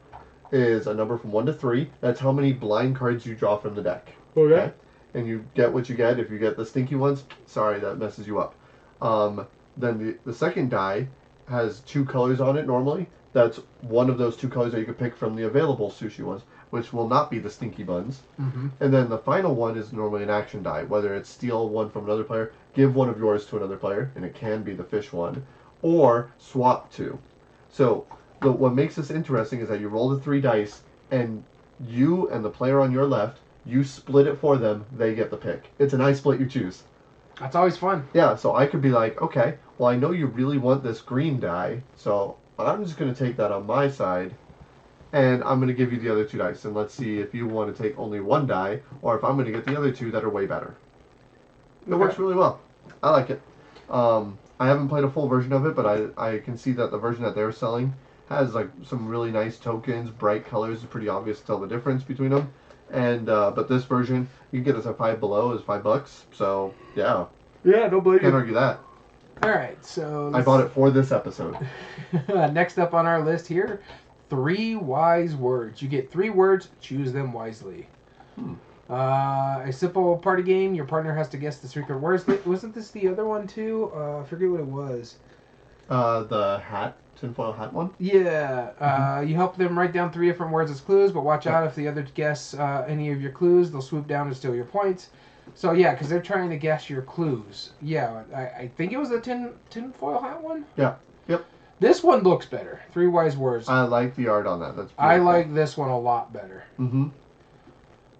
is a number from 1 to 3. That's how many blind cards you draw from the deck. Okay. And you get what you get. If you get the stinky ones, sorry, that messes you up. Then the second die has 2 colors on it normally. That's one of those 2 colors that you can pick from the available sushi ones, which will not be the stinky buns. Mm-hmm. And then the final one is normally an action die, whether it's steal one from another player, give one of yours to another player, and it can be the fish one, or swap 2. So what makes this interesting is that you roll the 3 dice, and you and the player on your left, you split it for them, they get the pick. It's an I split, you choose. That's always fun. Yeah, so I could be like, okay, well, I know you really want this green die, so I'm just going to take that on my side, and I'm going to give you the other 2 dice, and let's see if you want to take only 1 die, or if I'm going to get the other 2 that are way better. It works really well. I like it. I haven't played a full version of it, but I can see that the version that they're selling has like some really nice tokens, bright colors. It's pretty obvious to tell the difference between them. And but this version, you can get us a Five Below is $5. So yeah, don't blame can't argue that. All right, so I bought it for this episode. Next up on our list here, 3 wise words. You get 3 words, choose them wisely. A simple party game. Your partner has to guess the secret words. Wasn't this the other one too? I forget what it was. The tinfoil hat one? Yeah. You help them write down 3 different words as clues, but watch out if the other guess any of your clues. They'll swoop down and steal your points. So yeah, because they're trying to guess your clues. Yeah, I think it was the tinfoil hat one. Yeah. Yep. This one looks better. 3 wise words. I like the art on that. That's beautiful. I like this one a lot better. Mm-hmm.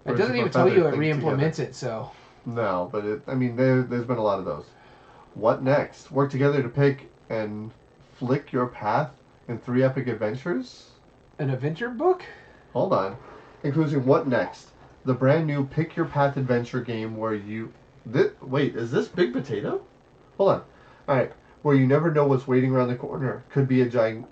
It doesn't even tell you it re-implements it, so. No, but there's been a lot of those. What next? Work together to pick and flick your path in 3 epic adventures? An adventure book? Hold on. Including What Next? The brand new Pick Your Path adventure game where you... Wait, is this Big Potato? Hold on. Alright. Where you never know what's waiting around the corner. Could be a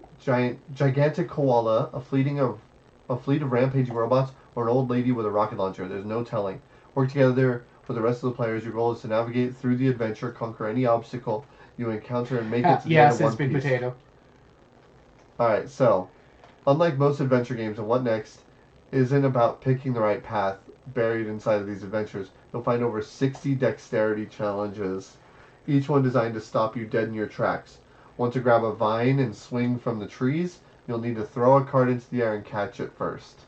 gigantic koala, a fleet of rampaging robots, or an old lady with a rocket launcher. There's no telling. Work together for the rest of the players. Your goal is to navigate through the adventure, conquer any obstacle you encounter, and make it to the end of one piece. Big Potato. Alright, so, unlike most adventure games, and What Next isn't about picking the right path buried inside of these adventures. You'll find over 60 dexterity challenges, each one designed to stop you dead in your tracks. Want to grab a vine and swing from the trees? You'll need to throw a card into the air and catch it first.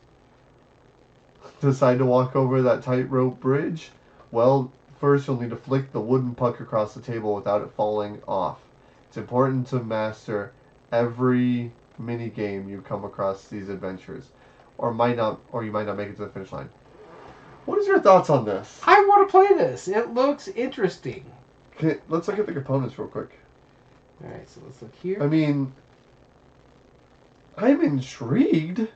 Decide to walk over that tightrope bridge? Well, first you'll need to flick the wooden puck across the table without it falling off. It's important to master every mini game you come across these adventures, or you might not make it to the finish line. What is your thoughts on this? I want to play this. It looks interesting. Okay, let's look at the components real quick. All right, so let's look here. I mean, I'm intrigued.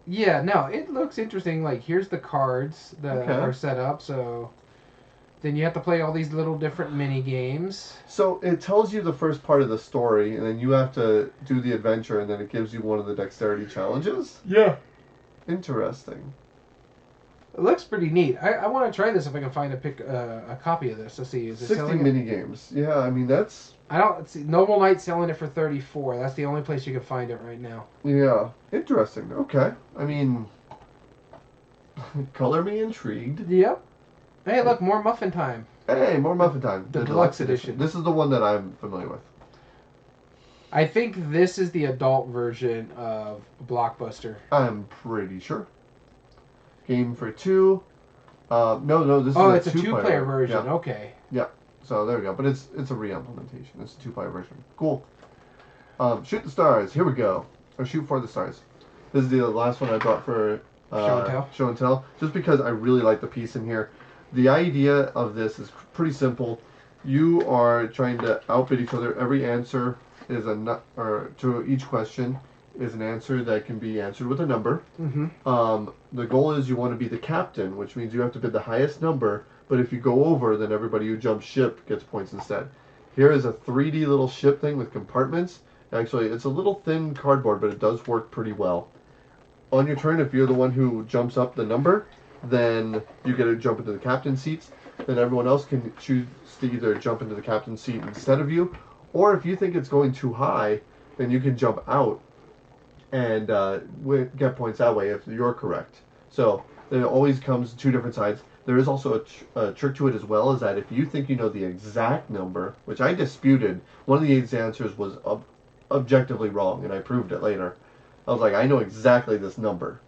Yeah, no, it looks interesting. Like, here's the cards that are set up, so then you have to play all these little different mini games. So it tells you the first part of the story, and then you have to do the adventure, and then it gives you one of the dexterity challenges? Yeah. Interesting. It looks pretty neat. I want to try this if I can find a copy of this to see. Is it 60 mini games. Yeah, I mean, that's... I don't see. Noble Knight selling it for $34. That's the only place you can find it right now. Yeah. Interesting. Okay. I mean, color me intrigued. Yep. Hey, look, more Muffin Time. Hey, more Muffin Time. The deluxe edition. This is the one that I'm familiar with. I think this is the adult version of Blockbuster. I'm pretty sure. Game for 2. No, this is it's a two-player version. Yeah. Okay. Yeah. So there we go. But it's a re-implementation. It's a 2-player version. Cool. Shoot the stars. Here we go. Or shoot for the stars. This is the last one I brought for Show and Tell. Just because I really like the piece in here. The idea of this is pretty simple. You are trying to outbid each other. Every answer is to each question is an answer that can be answered with a number. Mm-hmm. The goal is you want to be the captain, which means you have to bid the highest number, but if you go over, then everybody who jumps ship gets points instead. Here is a 3D little ship thing with compartments. Actually, it's a little thin cardboard, but it does work pretty well. On your turn, if you're the one who jumps up the number, then you get to jump into the captain's seats. Then everyone else can choose to either jump into the captain's seat instead of you, or if you think it's going too high, then you can jump out and get points that way if you're correct. So it always comes 2 different sides. There is also a trick to it as well, is that if you think you know the exact number, which I disputed, one of the answers was objectively wrong, and I proved it later. I was like, I know exactly this number.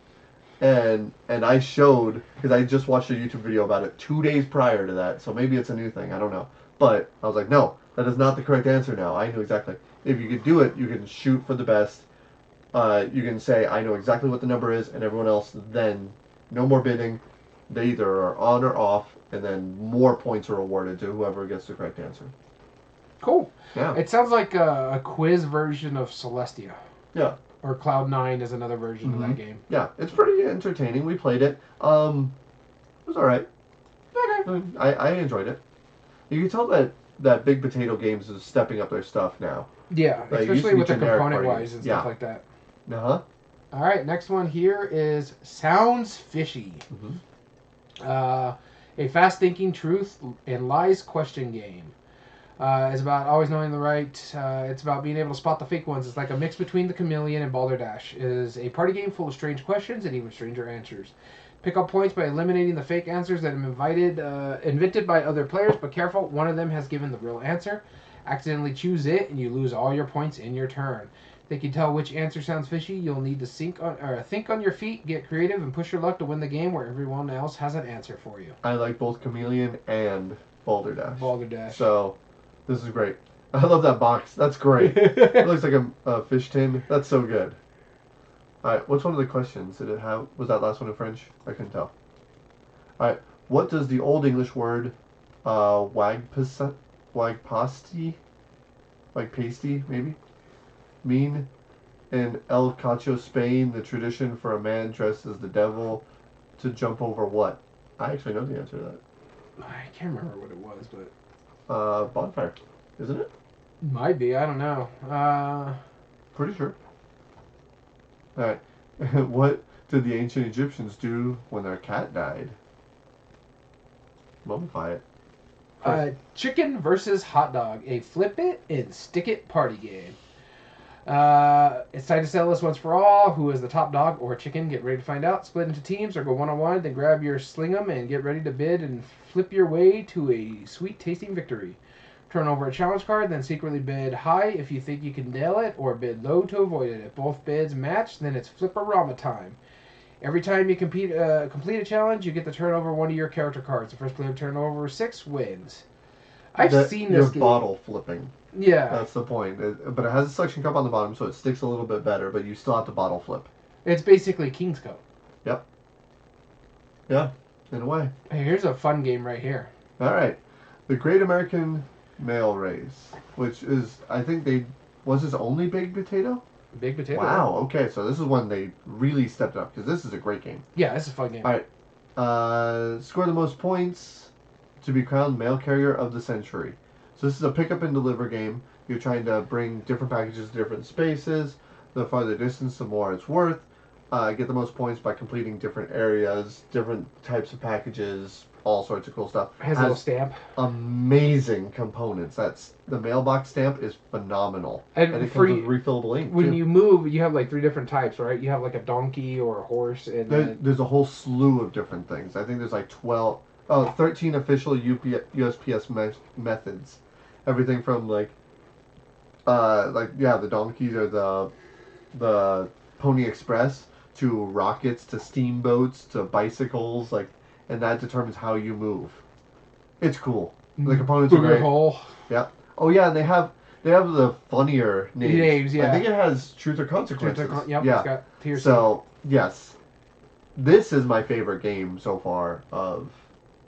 And I showed, because I just watched a YouTube video about it 2 days prior to that, so maybe it's a new thing, I don't know. But I was like, no, that is not the correct answer now. I knew exactly. If you could do it, you can shoot for the best. You can say, I know exactly what the number is, and everyone else then, no more bidding. They either are on or off, and then more points are awarded to whoever gets the correct answer. Cool. Yeah. It sounds like a quiz version of Celestia. Yeah. Or Cloud9 is another version of that game. Yeah, it's pretty entertaining. We played it. It was alright. Okay. I enjoyed it. You can tell that Big Potato Games is stepping up their stuff now. Yeah, Like, especially with the component-wise and stuff like that. Uh-huh. All right, next one here is Sounds Fishy. A fast-thinking truth and lies question game. It's about always knowing the right. It's about being able to spot the fake ones. It's like a mix between the Chameleon and Balderdash. It is a party game full of strange questions and even stranger answers. Pick up points by eliminating the fake answers that have invented by other players, but careful, one of them has given the real answer. Accidentally choose it, and you lose all your points in your turn. Think you tell which answer sounds fishy? You'll need to think on your feet, get creative, and push your luck to win the game where everyone else has an answer for you. I like both Chameleon and Balderdash. Balderdash. So, this is great. I love that box. That's great. It looks like a fish tin. That's so good. Alright, what's one of the questions? Did it have... Was that last one in French? I couldn't tell. Alright, what does the Old English word wagpasty? Like pasty, maybe? Mean? In El Cacho, Spain, the tradition for a man dressed as the devil to jump over what? I actually know the answer to that. I can't remember what it was, but... bonfire. Isn't it? Might be, I don't know. Pretty sure. Alright. What did the ancient Egyptians do when their cat died? Mummify it. Chicken versus hot dog. A flip it and stick it party game. It's time to settle this once for all. Who is the top dog or chicken? Get ready to find out. Split into teams or go one-on-one. Then grab your sling'em and get ready to bid and flip your way to a sweet-tasting victory. Turn over a challenge card, then secretly bid high if you think you can nail it, or bid low to avoid it. If both bids match, then it's flip-a-rama time. Every time you complete a challenge, you get to turn over one of your character cards. The first player to turn over 6 wins. I've seen this game. Bottle flipping. Yeah. That's the point. But it has a suction cup on the bottom, so it sticks a little bit better, but you still have to bottle flip. It's basically King's Cup. Yep. Yeah, in a way. Hey, here's a fun game right here. All right. The Great American Male Race, which is, I think was this only Big Potato? Big Potato. Wow, okay, so this is one they really stepped up, because this is a great game. Yeah, this is a fun game. All right. Score the most points to be crowned mail carrier of the century. So this is a pick up and deliver game. You're trying to bring different packages to different spaces. The farther distance, the more it's worth. Get the most points by completing different areas, different types of packages, all sorts of cool stuff. Has a little stamp. Amazing components. The mailbox stamp is phenomenal. And it comes with refillable ink. When you move, you have like 3 different types, right? You have like a donkey or a horse. And there's a whole slew of different things. I think there's like 13 official USPS methods. Everything from the donkeys or the Pony Express to rockets to steamboats to bicycles, and that determines how you move. It's cool. The components are great. Hole. Yeah. Oh yeah, and they have the funnier names. Yeah. I think it has Truth or Consequences. Yep. Yeah. It's got tier so yes, this is my favorite game so far of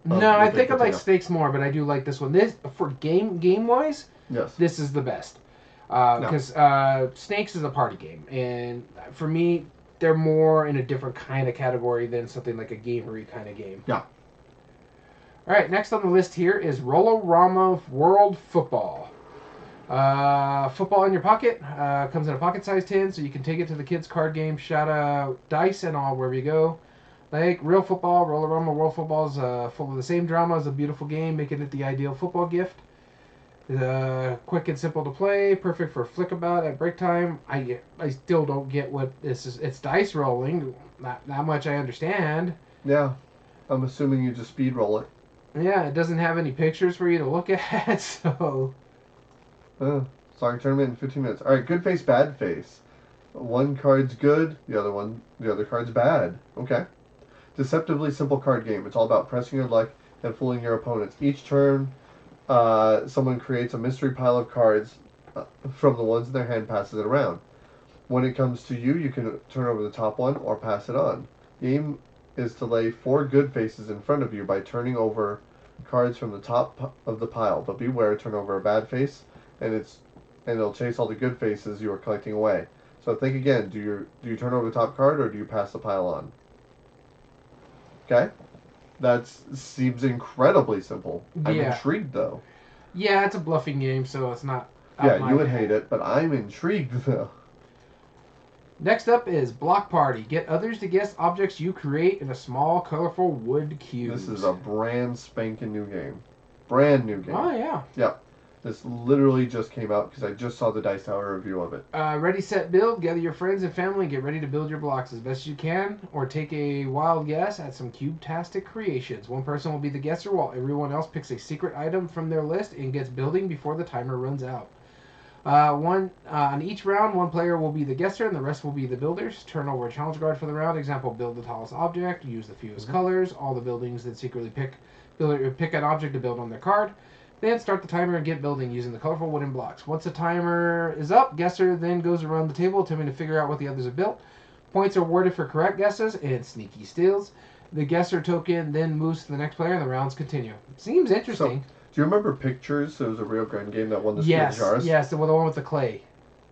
no, I think I like Snakes more, but I do like this one. This for game wise, yes, this is the best. Because Snakes is a party game, and for me, they're more in a different kind of category than something like a gamery kind of game. Yeah. All right, next on the list here is Roll-O-Rama World Football. Football in your pocket. Comes in a pocket-sized tin, so you can take it to the kids' card game, shout out dice and all wherever you go. Like real football, Roll-O-Rama World Football is full of the same drama as a beautiful game, making it the ideal football gift. Quick and simple to play, perfect for flick about at break time. I still don't get what this is. It's dice rolling. Not much I understand. Yeah, I'm assuming you just speed roll it. Yeah, it doesn't have any pictures for you to look at, so. Soccer tournament in 15 minutes. All right, good face, bad face. One card's good, the other card's bad. Okay. Deceptively simple card game. It's all about pressing your luck and fooling your opponents. Each turn, someone creates a mystery pile of cards from the ones in their hand, passes it around. When it comes to you, you can turn over the top one or pass it on. The aim is to lay 4 good faces in front of you by turning over cards from the top of the pile. But beware, turn over a bad face and it'll chase all the good faces you are collecting away. So think again. Do you turn over the top card or do you pass the pile on? Okay, that seems incredibly simple. I'm intrigued though. Yeah, it's a bluffing game, so it's not. Yeah, you would hate it, but I'm intrigued though. Next up is Block Party. Get others to guess objects you create in a small, colorful wood cube. This is a brand spanking new game. Brand new game. Oh, yeah. Yep. This literally just came out because I just saw the Dice Tower review of it. Ready, set, build. Gather your friends and family and get ready to build your blocks as best you can, or take a wild guess at some cube-tastic creations. One person will be the guesser while everyone else picks a secret item from their list and gets building before the timer runs out. On each round, one player will be the guesser and the rest will be the builders. Turn over a challenge card for the round. Example, build the tallest object, use the fewest colors, all the buildings that secretly pick an object to build on their card. Then start the timer and get building using the colorful wooden blocks. Once the timer is up, guesser then goes around the table attempting to figure out what the others have built. Points are awarded for correct guesses and sneaky steals. The guesser token then moves to the next player and the rounds continue. Seems interesting. Do you remember Pictures? It was a Rio Grande game that won the Jars. Yes, the one with the clay.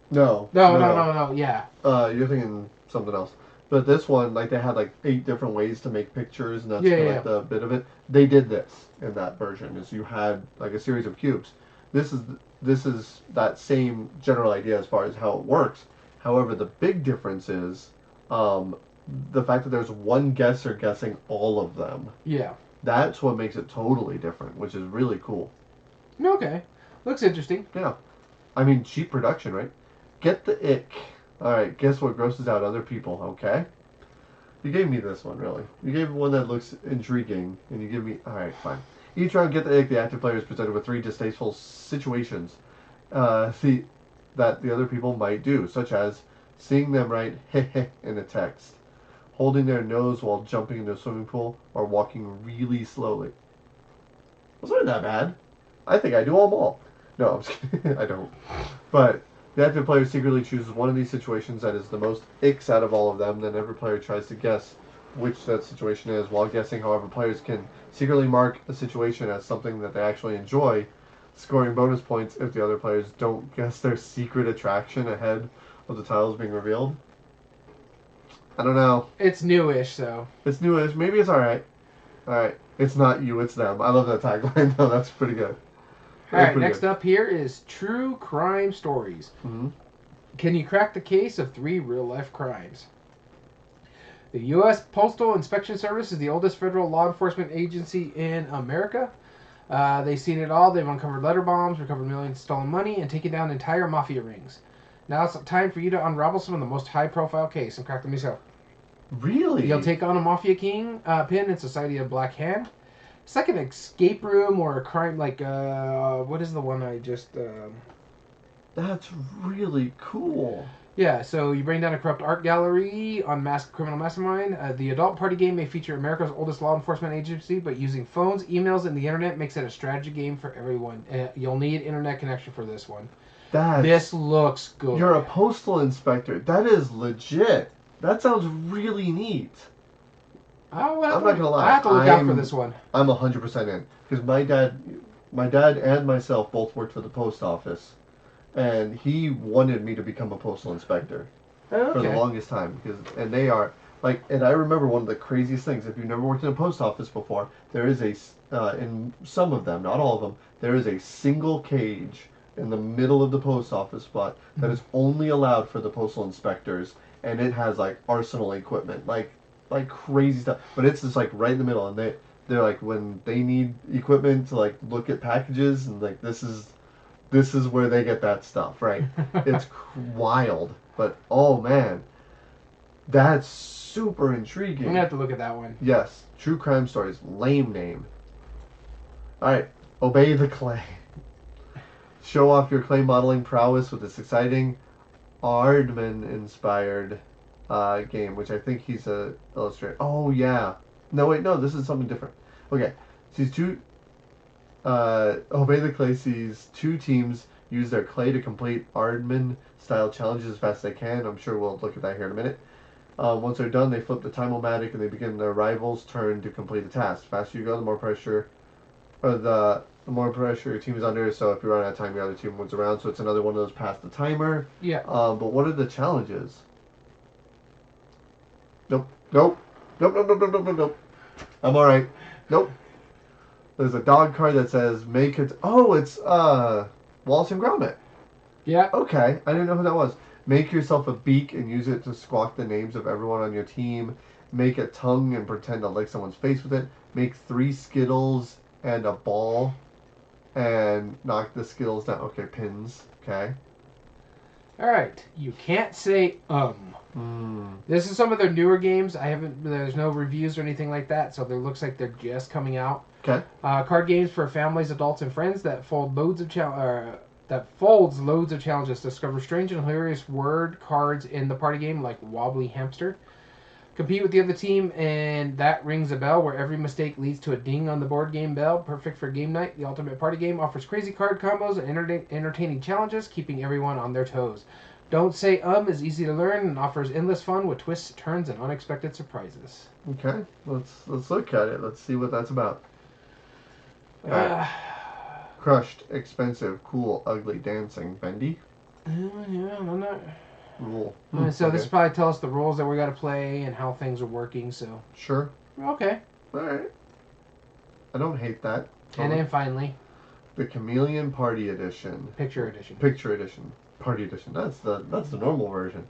No, yeah. You're thinking something else. But this one, like, they had like 8 different ways to make pictures, and that's like the bit of it. They did this in that version, is you had like a series of cubes. This is that same general idea as far as how it works. However, the big difference is the fact that there's one guesser guessing all of them. Yeah. That's what makes it totally different, which is really cool. Okay. Looks interesting. Yeah. I mean, cheap production, right? Get the ick. Alright, guess what grosses out other people, okay? You gave me this one, really. You gave one that looks intriguing, and you give me... Alright, fine. Each round, get the ick. The active player is presented with 3 distasteful situations that the other people might do, such as seeing them write heh in a text, holding their nose while jumping into a swimming pool, or walking really slowly. Those aren't that bad. I think I do them all. No, I'm just kidding. I don't. But the active player secretly chooses one of these situations that is the most icks out of all of them. Then every player tries to guess which that situation is. While guessing, however, players can secretly mark a situation as something that they actually enjoy, scoring bonus points if the other players don't guess their secret attraction ahead of the tiles being revealed. I don't know. It's newish, though. It's newish. Maybe it's alright. Alright. It's not you, it's them. I love that tagline, though. That's pretty good. Alright, next up here is True Crime Stories. Mm-hmm. Can you crack the case of 3 real-life crimes? The U.S. Postal Inspection Service is the oldest federal law enforcement agency in America. They've seen it all. They've uncovered letter bombs, recovered millions of stolen money, and taken down entire mafia rings. Now it's time for you to unravel some of the most high-profile case and crack them yourself. Really? You'll take on a Mafia King pin in Society of Black Hand. It's like an escape room or a crime, like, what is the one I just... That's really cool. Yeah, so you bring down a corrupt art gallery on masked criminal mastermind. The adult party game may feature America's oldest law enforcement agency, but using phones, emails, and the internet makes it a strategy game for everyone. You'll need internet connection for this one. This looks good. You're a postal inspector. That is legit. That sounds really neat. I'm not gonna lie. I have to look out for this one. I'm 100% in because my dad and myself both worked for the post office, and he wanted me to become a postal inspector for the longest time and they are like. And I remember one of the craziest things. If you've never worked in a post office before, there is in some of them, not all of them, there is a single cage in the middle of the post office spot that is only allowed for the postal inspectors. And it has like arsenal equipment, like crazy stuff. But it's just like right in the middle, and they're like when they need equipment to like look at packages, and like this is where they get that stuff, right? It's wild, but oh man, that's super intriguing. I'm gonna have to look at that one. Yes, True Crime Stories, lame name. All right, Obey the Clay. Show off your clay modeling prowess with this exciting Aardman-inspired game, which I think he's a illustrator. Oh, yeah. No, wait, no, this is something different. Okay, Obey the Clay sees 2 teams use their clay to complete Aardman-style challenges as fast as they can. I'm sure we'll look at that here in a minute. Once they're done, they flip the time-o-matic and they begin their rival's turn to complete the task. The faster you go, the more pressure, or the the more pressure your team is under. So if you run out of time, your other team wins around. So it's another one of those past the timer. Yeah. But what are the challenges? Nope. Nope. Nope. Nope. Nope. Nope. Nope. Nope. Nope. I'm all right. Nope. There's a dog card that says make it. Oh, it's Wallace and Gromit. Yeah. Okay, I didn't know who that was. Make yourself a beak and use it to squawk the names of everyone on your team. Make a tongue and pretend to lick someone's face with it. Make 3 Skittles and a ball and knock the Skittles down. Okay, pins. Okay. All right. You can't say This is some of their newer games. There's no reviews or anything like that, so it looks like they're just coming out. Okay. Card games for families, adults, and friends that folds loads of challenges. Discover strange and hilarious word cards in the party game, like Wobbly Hamster. Compete with the other team, and that rings a bell where every mistake leads to a ding on the board game bell. Perfect for game night. The ultimate party game offers crazy card combos and entertaining challenges, keeping everyone on their toes. Don't Say is easy to learn and offers endless fun with twists, turns, and unexpected surprises. Okay, let's look at it. Let's see what that's about. Crushed, expensive, cool, ugly, dancing, bendy. Yeah, I'm not. Rule. So this will probably tell us the rules that we got to play and how things are working. So sure. Okay. All right. I don't hate that. And then finally, the Chameleon Party Edition. Picture Edition. Picture Edition. Party Edition. That's the normal version.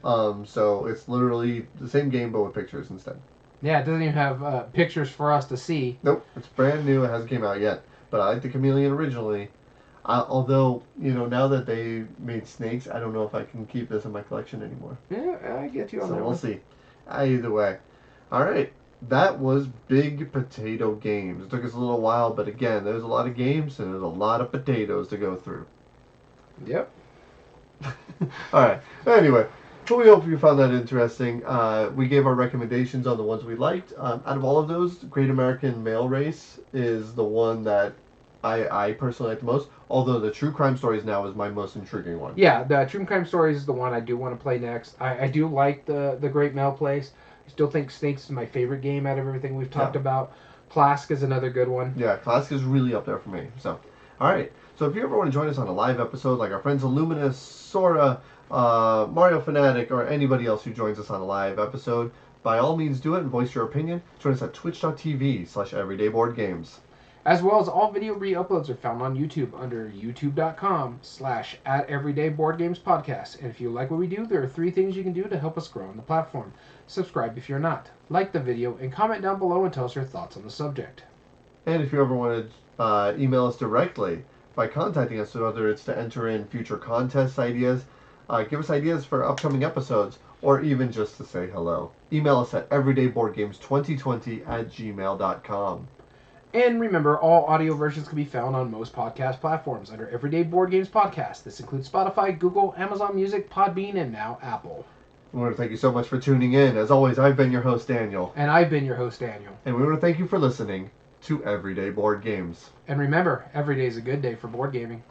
So it's literally the same game but with pictures instead. Yeah, it doesn't even have pictures for us to see. Nope, it's brand new. It hasn't came out yet. But I like the Chameleon originally. Although, now that they made snakes, I don't know if I can keep this in my collection anymore. Yeah, I get you on that. So we'll see. Either way. All right. That was Big Potato Games. It took us a little while, but again, there's a lot of games and there's a lot of potatoes to go through. Yep. All right. Anyway, we hope you found that interesting. We gave our recommendations on the ones we liked. Out of all of those, Great American Male Race is the one that I personally like the most. Although the True Crime Stories now is my most intriguing one. Yeah, the True Crime Stories is the one I do want to play next. I do like the Great Male Place. I still think Snakes is my favorite game out of everything we've talked about. Classic is another good one. Yeah, Classic is really up there for me. So, all right. So if you ever want to join us on a live episode, like our friends Illuminous, Sora, Mario Fanatic, or anybody else who joins us on a live episode, by all means do it and voice your opinion. Join us at twitch.tv/everydayboardgames. As well as all video re-uploads are found on YouTube under youtube.com/@everydayboardgamespodcast. And if you like what we do, there are 3 things you can do to help us grow on the platform. Subscribe if you're not. Like the video and comment down below and tell us your thoughts on the subject. And if you ever want to email us directly by contacting us, whether it's to enter in future contest ideas, give us ideas for upcoming episodes, or even just to say hello. Email us at everydayboardgames2020@gmail.com. And remember, all audio versions can be found on most podcast platforms under Everyday Board Games Podcast. This includes Spotify, Google, Amazon Music, Podbean, and now Apple. We want to thank you so much for tuning in. As always, I've been your host, Daniel. And I've been your host, Daniel. And we want to thank you for listening to Everyday Board Games. And remember, every day is a good day for board gaming.